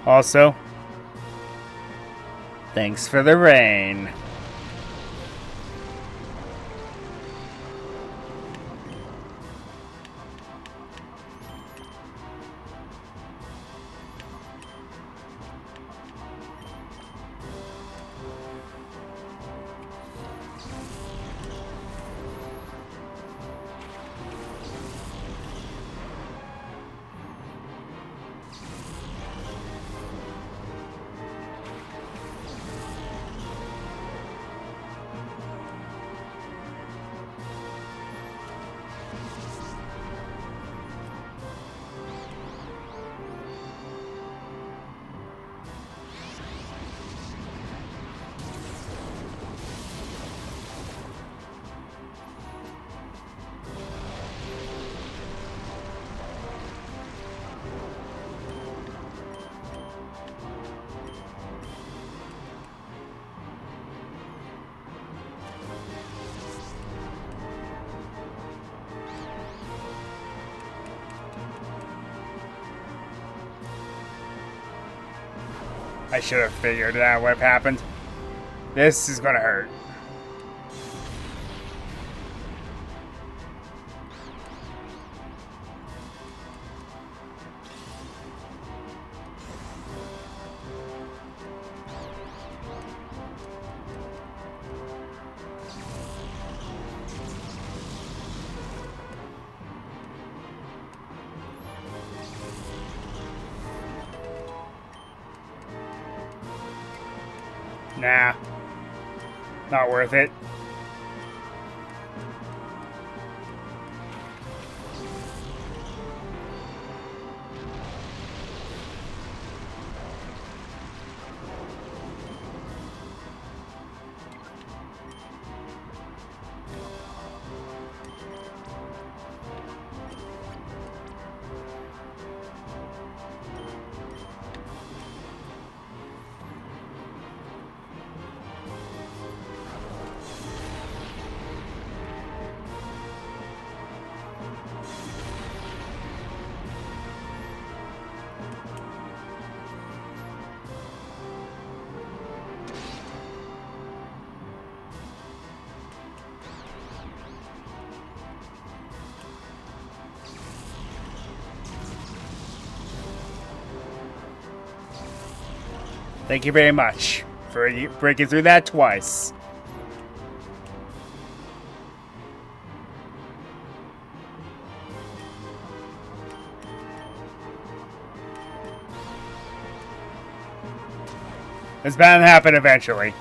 Also, thanks for the rain. I should have figured out what happened. This is gonna hurt. Nah. Not worth it. Thank you very much for breaking through that twice. It's bound to happen eventually.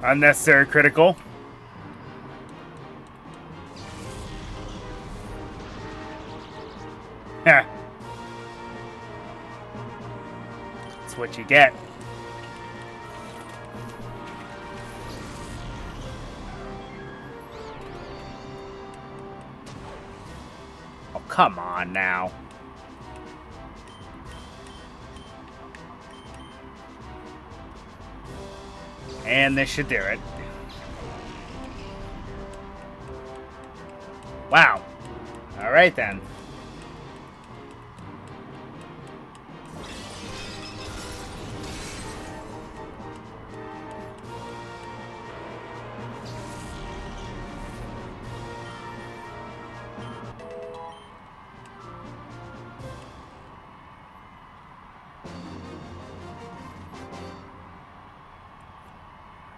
Unnecessary critical. Heh. That's what you get. Oh, come on now. And this should do it. Wow. Alright then.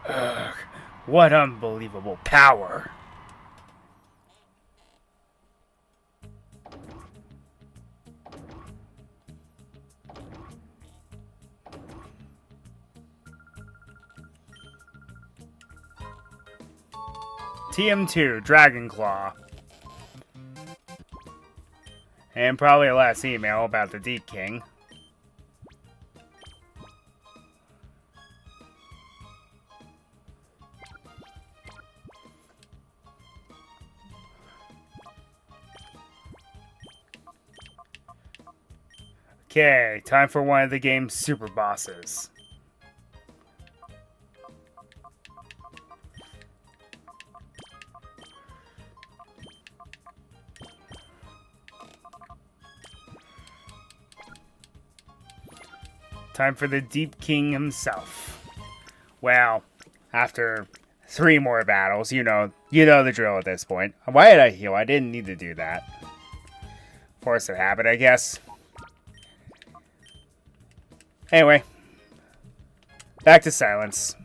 Ugh, what unbelievable power. TM2, Dragon Claw. And probably a last email about the Deep King. Okay, time for one of the game's super bosses. Time for the Deep King himself. Well, after 3 more battles, you know the drill at this point. Why did I heal? I didn't need to do that. Force of habit, I guess. Anyway, back to silence.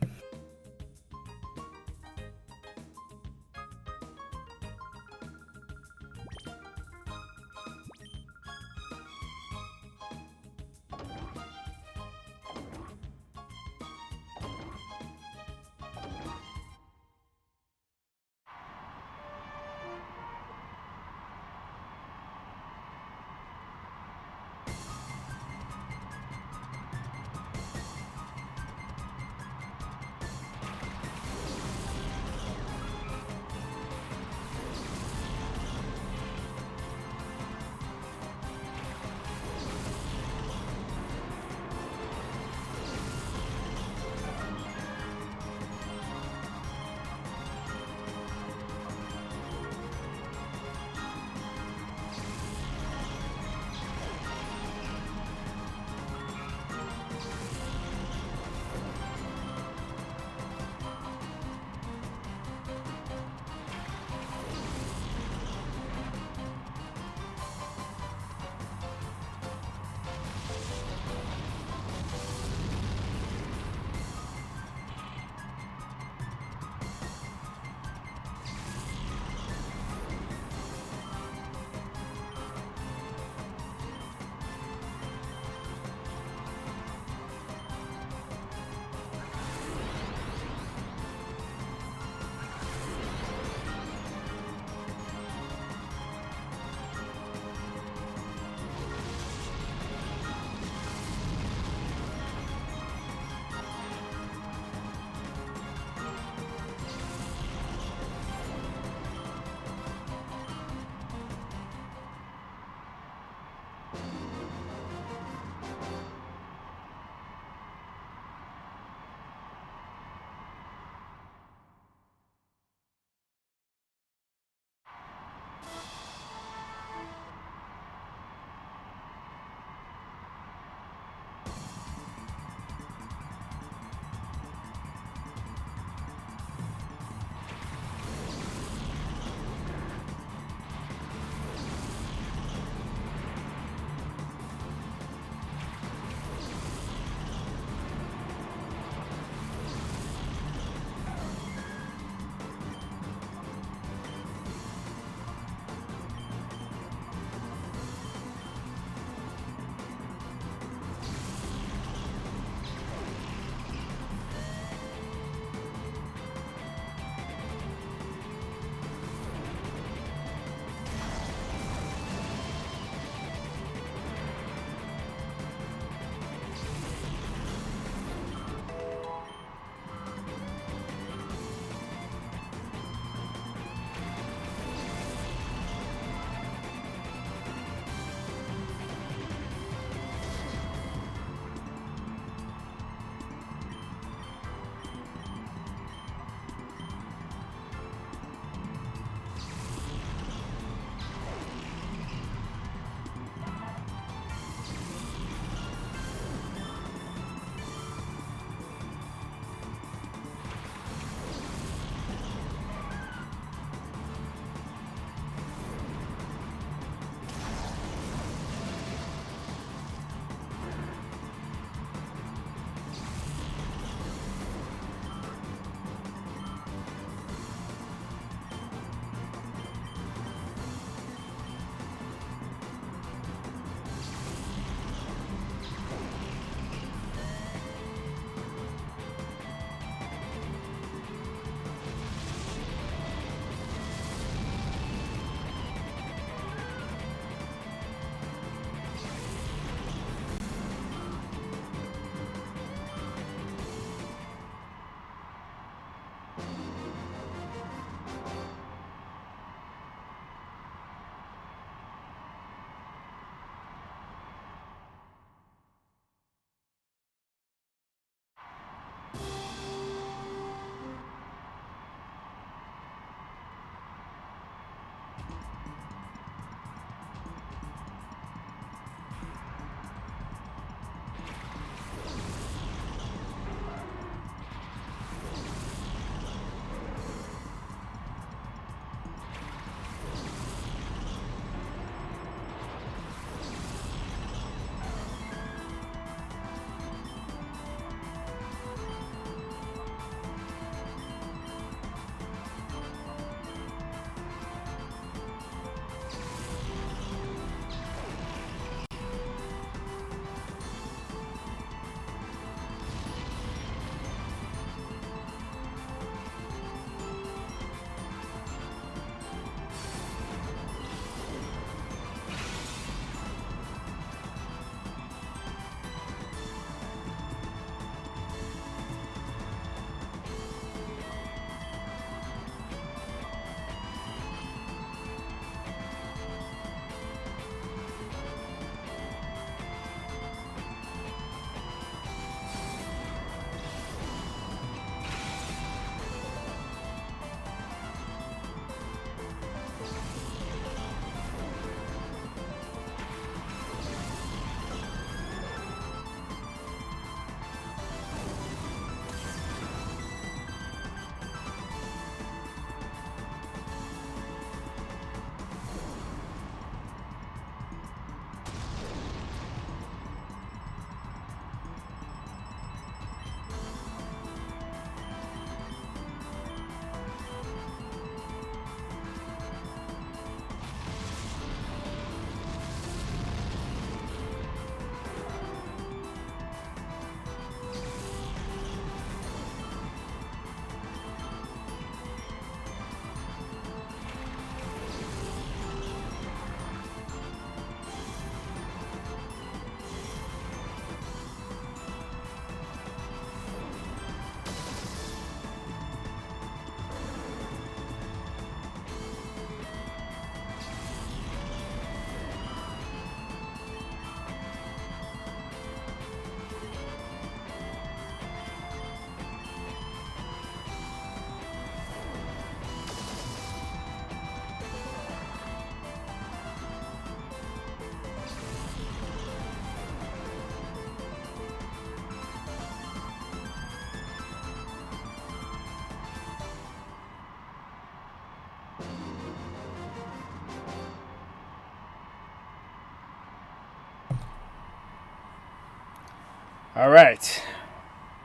Alright.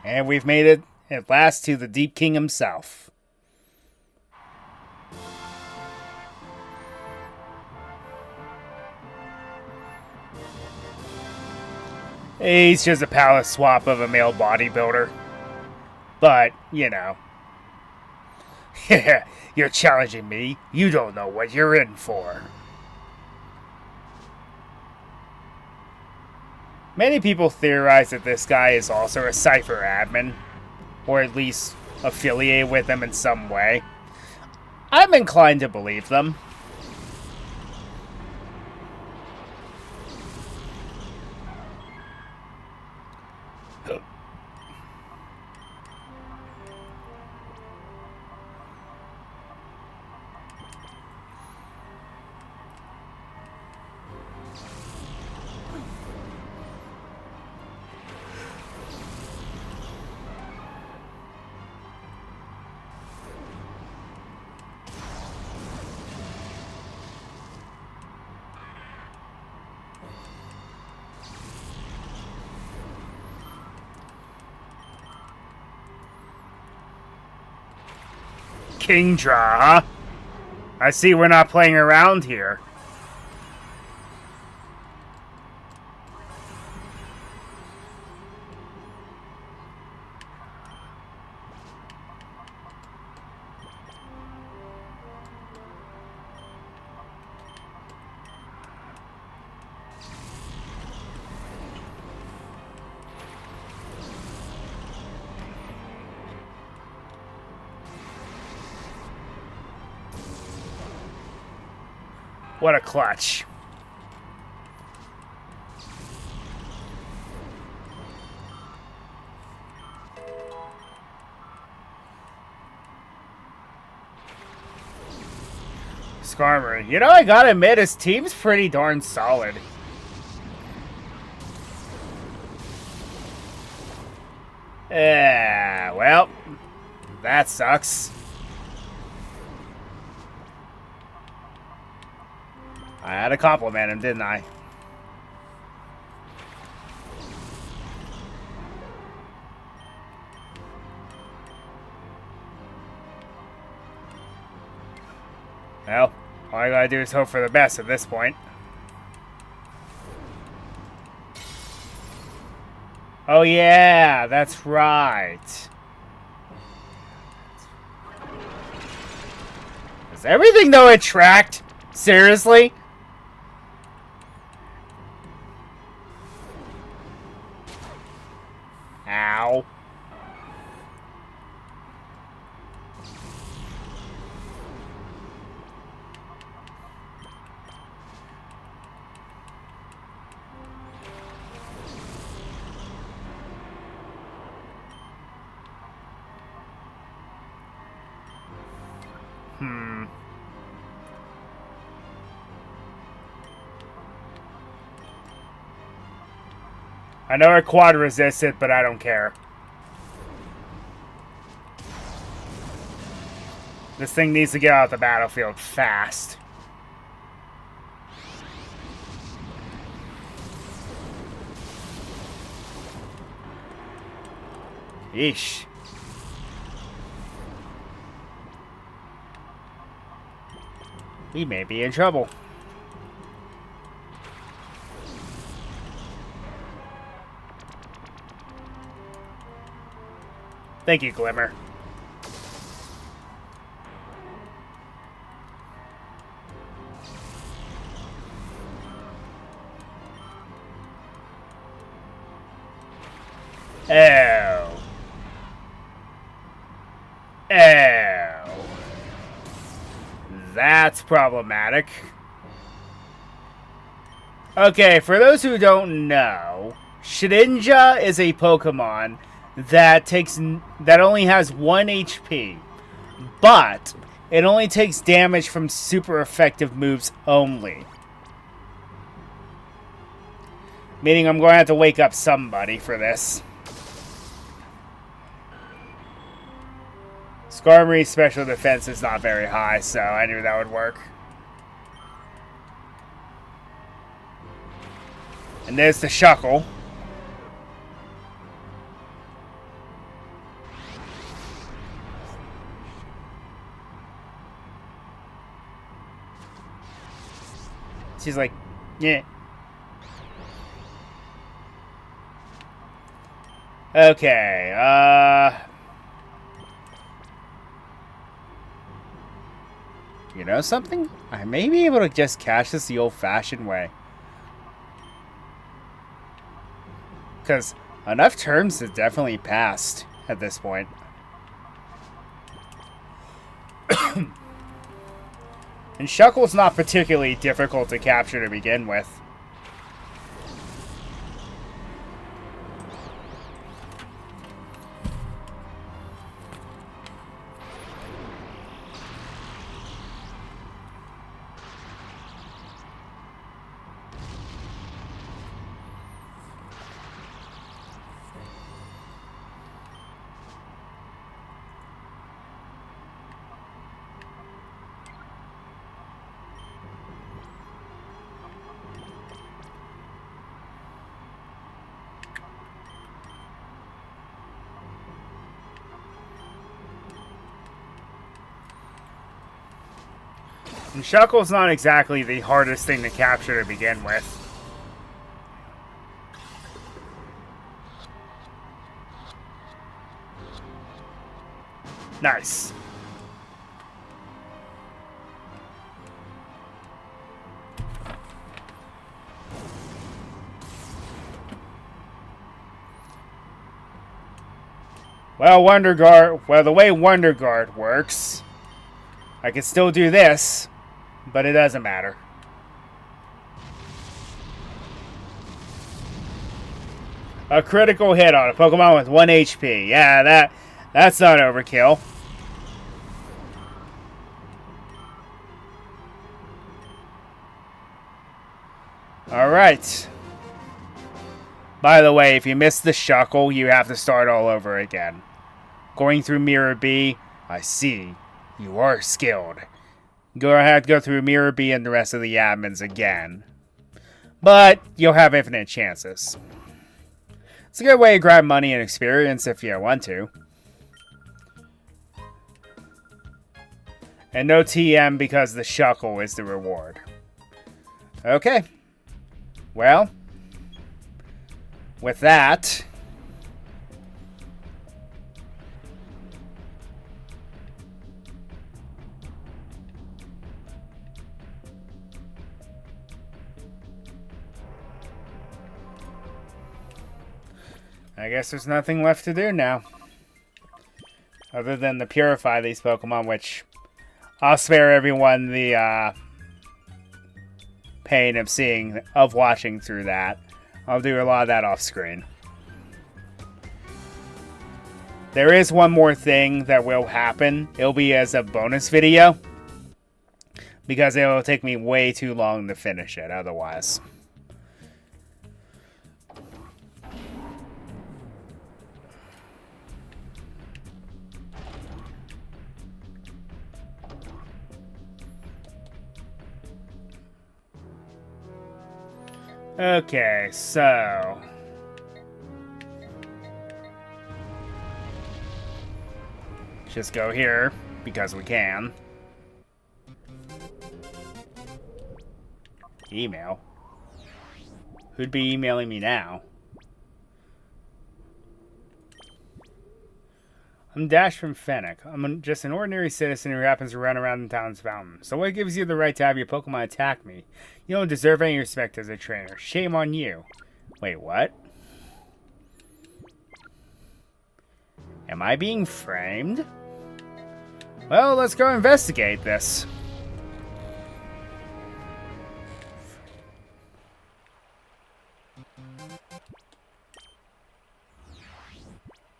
And we've made it at last to the Deep King himself. He's just a palace swap of a male bodybuilder. But, you know. You're challenging me. You don't know what you're in for. Many people theorize that this guy is also a Cypher admin, or at least affiliated with them in some way. I'm inclined to believe them. Kingdra, huh? I see we're not playing around here. What a clutch. Skarmory. You know, I gotta admit, his team's pretty darn solid. Yeah, well, that sucks. I had to compliment him, didn't I? Well, all I gotta do is hope for the best at this point. Oh yeah, that's right. Does everything though attract? Seriously? Ow. I know I quad resist it, but I don't care. This thing needs to get out of the battlefield fast. Yeesh. We may be in trouble. Thank you, Glimmer. Oh. Oh. That's problematic. Okay, for those who don't know, Shedinja is a Pokemon that only has 1 HP, but it only takes damage from super effective moves only. Meaning I'm going to have to wake up somebody for this. Skarmory's special defense is not very high, so I knew that would work. And there's the Shuckle. She's like, yeah. Okay, you know something? I may be able to just cash this the old-fashioned way. Because enough terms have definitely passed at this point. And Shuckle's not particularly difficult to capture to begin with. And Shuckle's not exactly the hardest thing to capture to begin with. Nice. Well, the way Wonder Guard works, I can still do this, but it doesn't matter. A critical hit on a Pokemon with 1 HP. Yeah, that's not overkill. Alright. By the way, if you missed the Shuckle, you have to start all over again. Going through Mirror B, I see. You are skilled. You're going to have to go through Mirror B and the rest of the admins again. But you'll have infinite chances. It's a good way to grab money and experience if you want to. And no TM because the Shuckle is the reward. Okay. Well, with that, I guess there's nothing left to do now. Other than to purify these Pokemon, which I'll spare everyone the pain of watching through that. I'll do a lot of that off screen. There is one more thing that will happen. It'll be as a bonus video, because it will take me way too long to finish it otherwise. Okay, so just go here because we can. Email? Who'd be emailing me now? I'm Dash from Fennec. I'm just an ordinary citizen who happens to run around the town's fountain. So what gives you the right to have your Pokemon attack me? You don't deserve any respect as a trainer. Shame on you. Wait, what? Am I being framed? Well, let's go investigate this.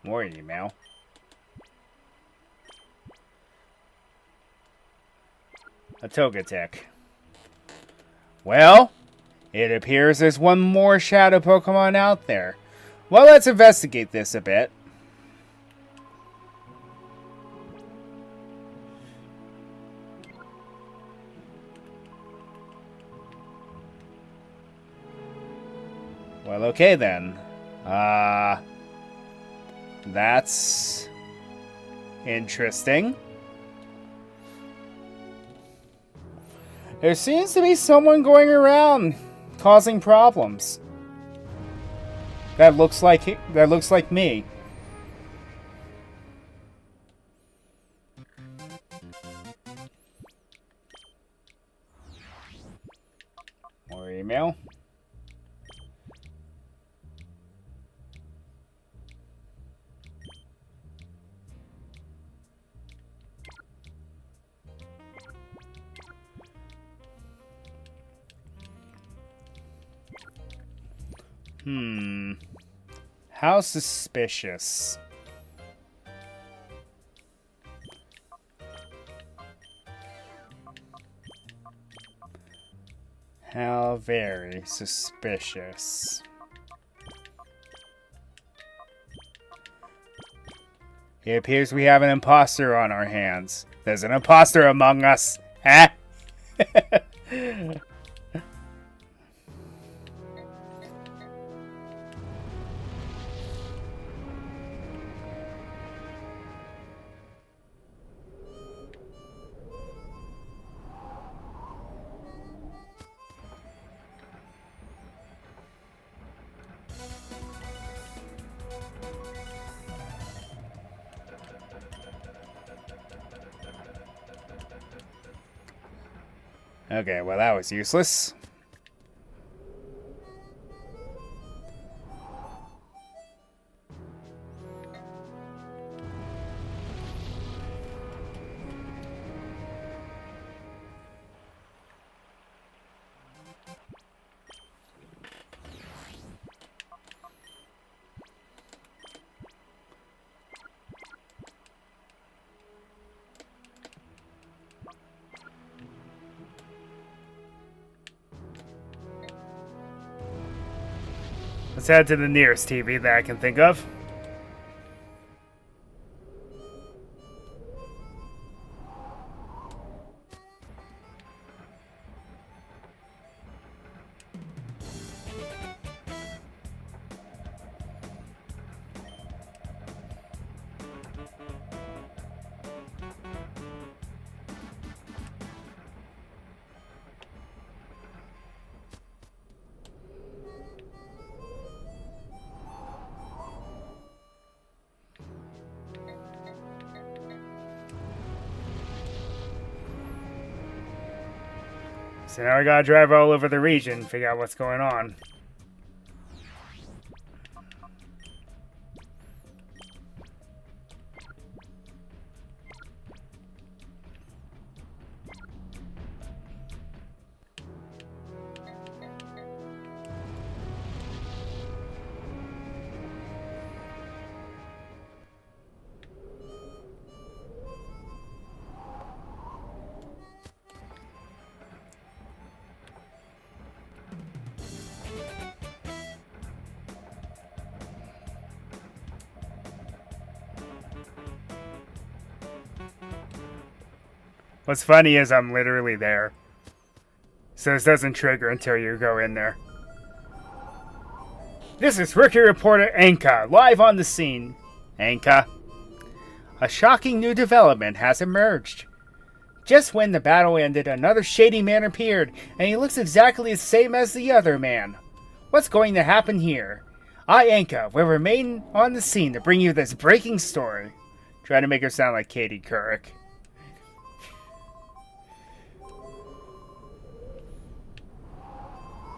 More email. A Togetic. Well, it appears there's one more Shadow Pokemon out there. Well, let's investigate this a bit. Well, okay then. That's interesting. There seems to be someone going around causing problems. That looks like me. More email. How suspicious. How very suspicious. It appears we have an imposter on our hands. There's an imposter among us. Huh? Okay, well that was useless. Let's head to the nearest TV that I can think of. So now I gotta drive all over the region, figure out what's going on. What's funny is I'm literally there. So this doesn't trigger until you go in there. This is Rookie Reporter Anka, live on the scene. Anka. A shocking new development has emerged. Just when the battle ended, another shady man appeared, and he looks exactly the same as the other man. What's going to happen here? I, Anka, will remain on the scene to bring you this breaking story. Trying to make her sound like Katie Couric.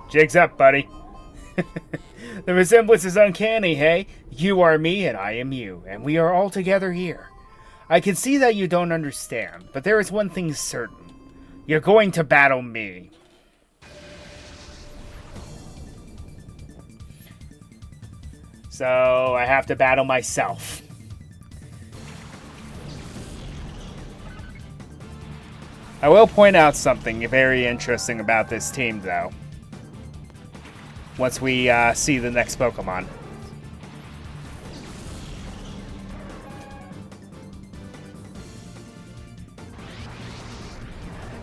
Jig's up, buddy. The resemblance is uncanny, hey? You are me and I am you, and we are all together here. I can see that you don't understand, but there is one thing certain. You're going to battle me. So, I have to battle myself. I will point out something very interesting about this team, though. Once we see the next Pokemon.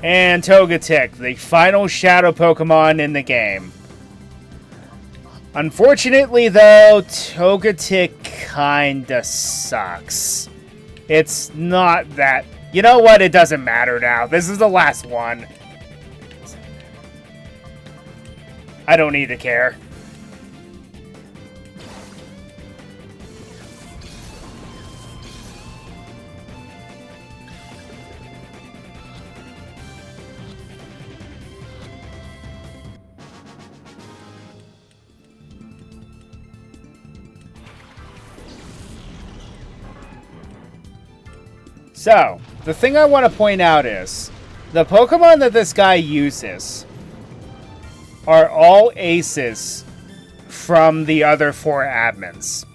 And Togetic, the final Shadow Pokemon in the game. Unfortunately, though, Togetic kinda sucks. It's not that... You know what? It doesn't matter now. This is the last one. I don't need to care. So, the thing I want to point out is, the Pokemon that this guy uses are all aces from the other 4 admins.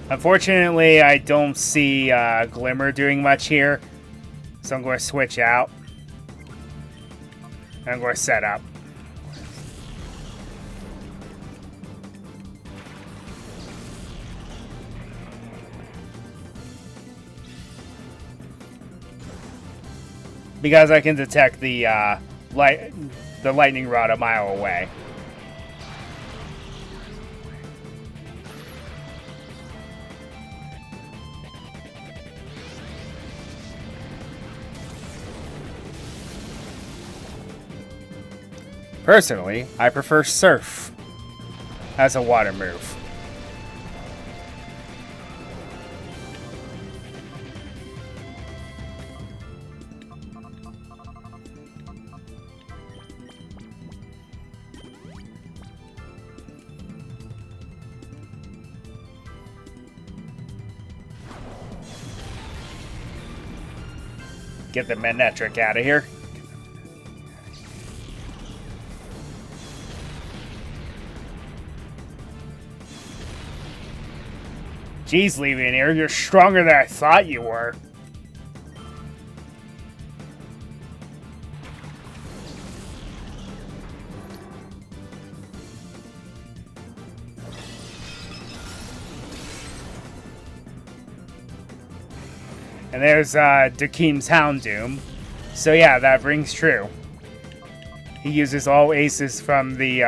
Unfortunately, I don't see Glimmer doing much here, so I'm going to switch out. I'm going to set up. Because I can detect the lightning rod a mile away. Personally, I prefer Surf as a water move. Get the Manectric out of here. Jeez, Legionnaire, you're stronger than I thought you were. And there's Dakim's Houndoom. So yeah, that rings true. He uses all aces from the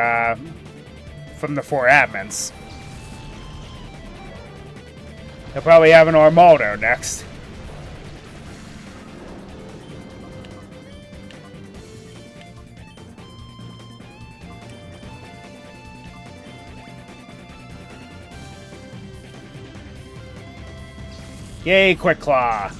4 admins. He'll probably have an Armaldo next. Yay, Quick Claw!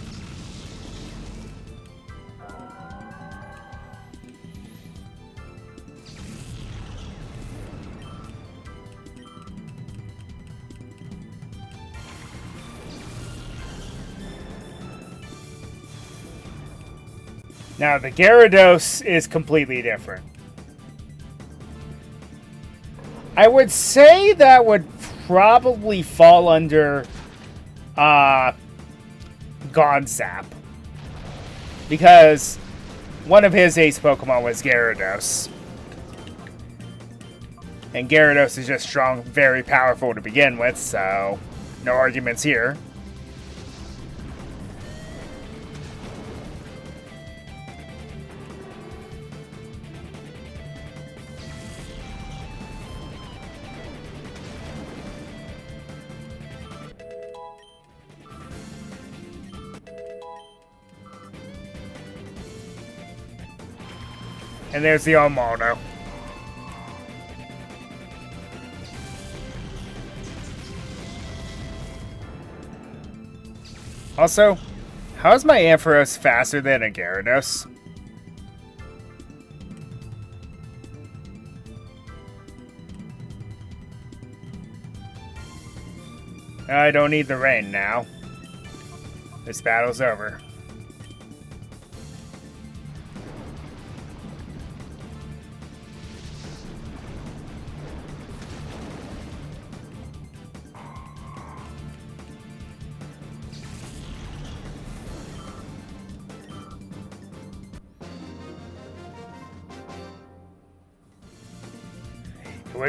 Now, the Gyarados is completely different. I would say that would probably fall under Gonzap. Because one of his ace Pokemon was Gyarados. And Gyarados is just strong, very powerful to begin with, so no arguments here. And there's the Armaldo. Also, how is my Ampharos faster than a Gyarados? I don't need the rain now. This battle's over.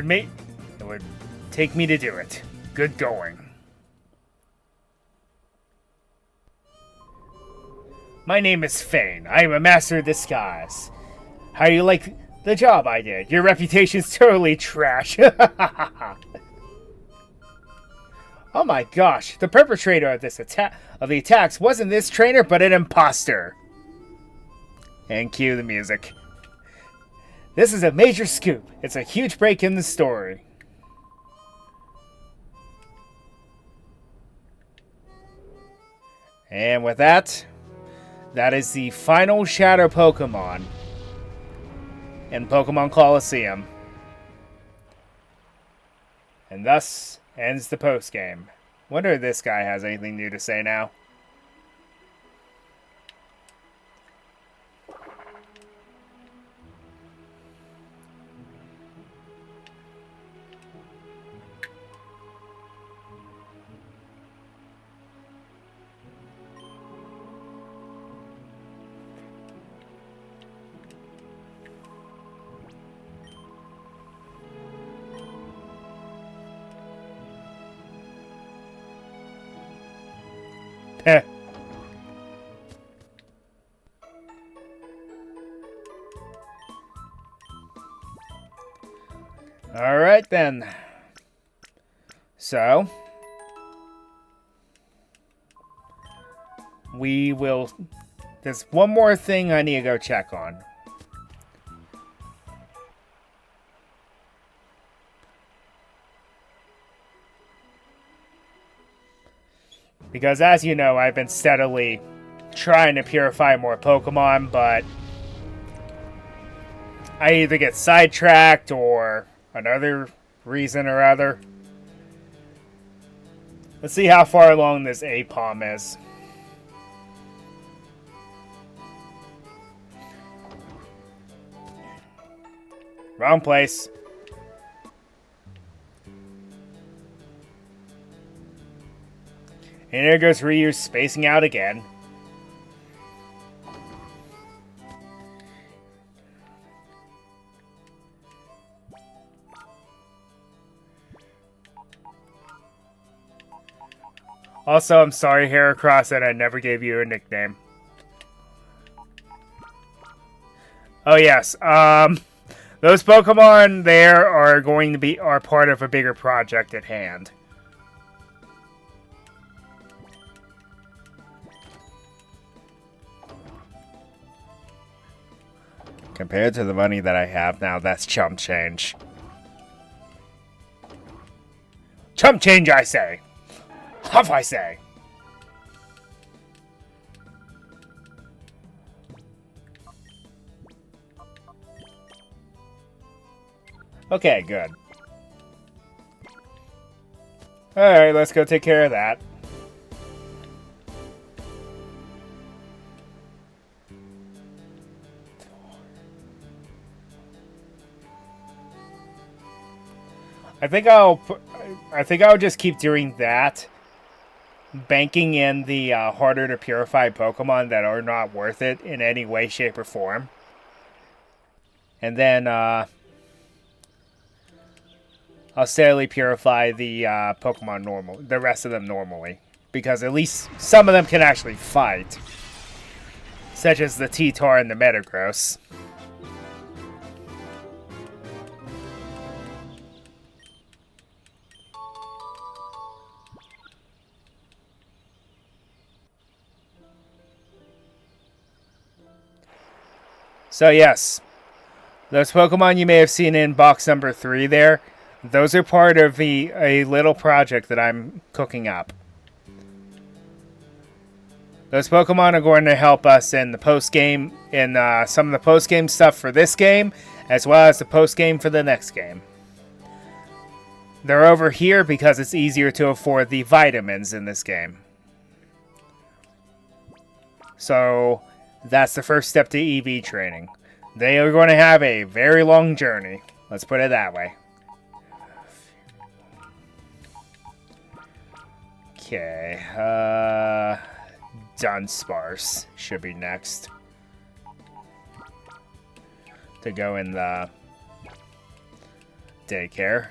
It would take me to do it. Good going. My name is Fane. I am a master of disguise. How do you like the job I did? Your reputation's totally trash. Oh my gosh, the perpetrator of the attacks wasn't this trainer, but an imposter. And cue the music. This is a major scoop. It's a huge break in the story. And with that, that is the final Shadow Pokemon in Pokemon Colosseum. And thus ends the postgame. Wonder if this guy has anything new to say now. Heh. Alright then. So, we will... There's one more thing I need to go check on. Because as you know, I've been steadily trying to purify more Pokemon, but I either get sidetracked or another reason or other. Let's see how far along this Apom is. Wrong place. And there goes Ryu spacing out again. Also, I'm sorry, Heracross, that I never gave you a nickname. Oh yes, those Pokemon there are going to be part of a bigger project at hand. Compared to the money that I have now, that's chump change. Chump change, I say! Huff, I say! Okay, good. Alright, let's go take care of that. I think I'll just keep doing that, banking in the harder to purify Pokemon that are not worth it in any way, shape, or form, and then I'll steadily purify the Pokemon the rest of them normally, because at least some of them can actually fight, such as the T-Tar and the Metagross. So yes, those Pokemon you may have seen in box number 3 there, those are part of a little project that I'm cooking up. Those Pokemon are going to help us in the post-game, in some of the post-game stuff for this game, as well as the post-game for the next game. They're over here because it's easier to afford the vitamins in this game. So that's the first step to EV training. They are going to have a very long journey. Let's put it that way. Okay. Dunsparce should be next. To go in the daycare.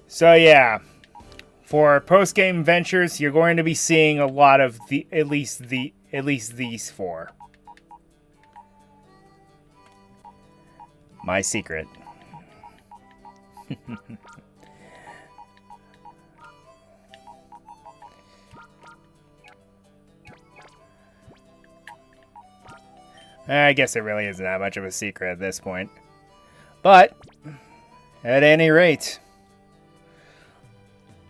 So yeah, For post-game ventures, you're going to be seeing a lot of at least these four. My secret. I guess it really isn't that much of a secret at this point. But, at any rate,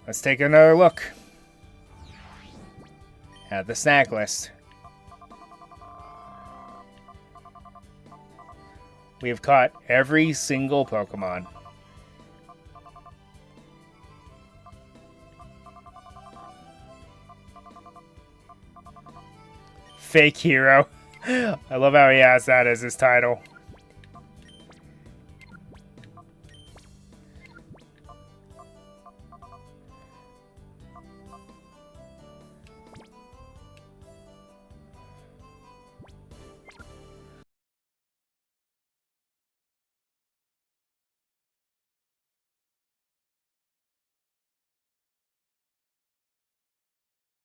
let's take another look at the snack list. We have caught every single Pokemon. Fake hero. I love how he has that as his title.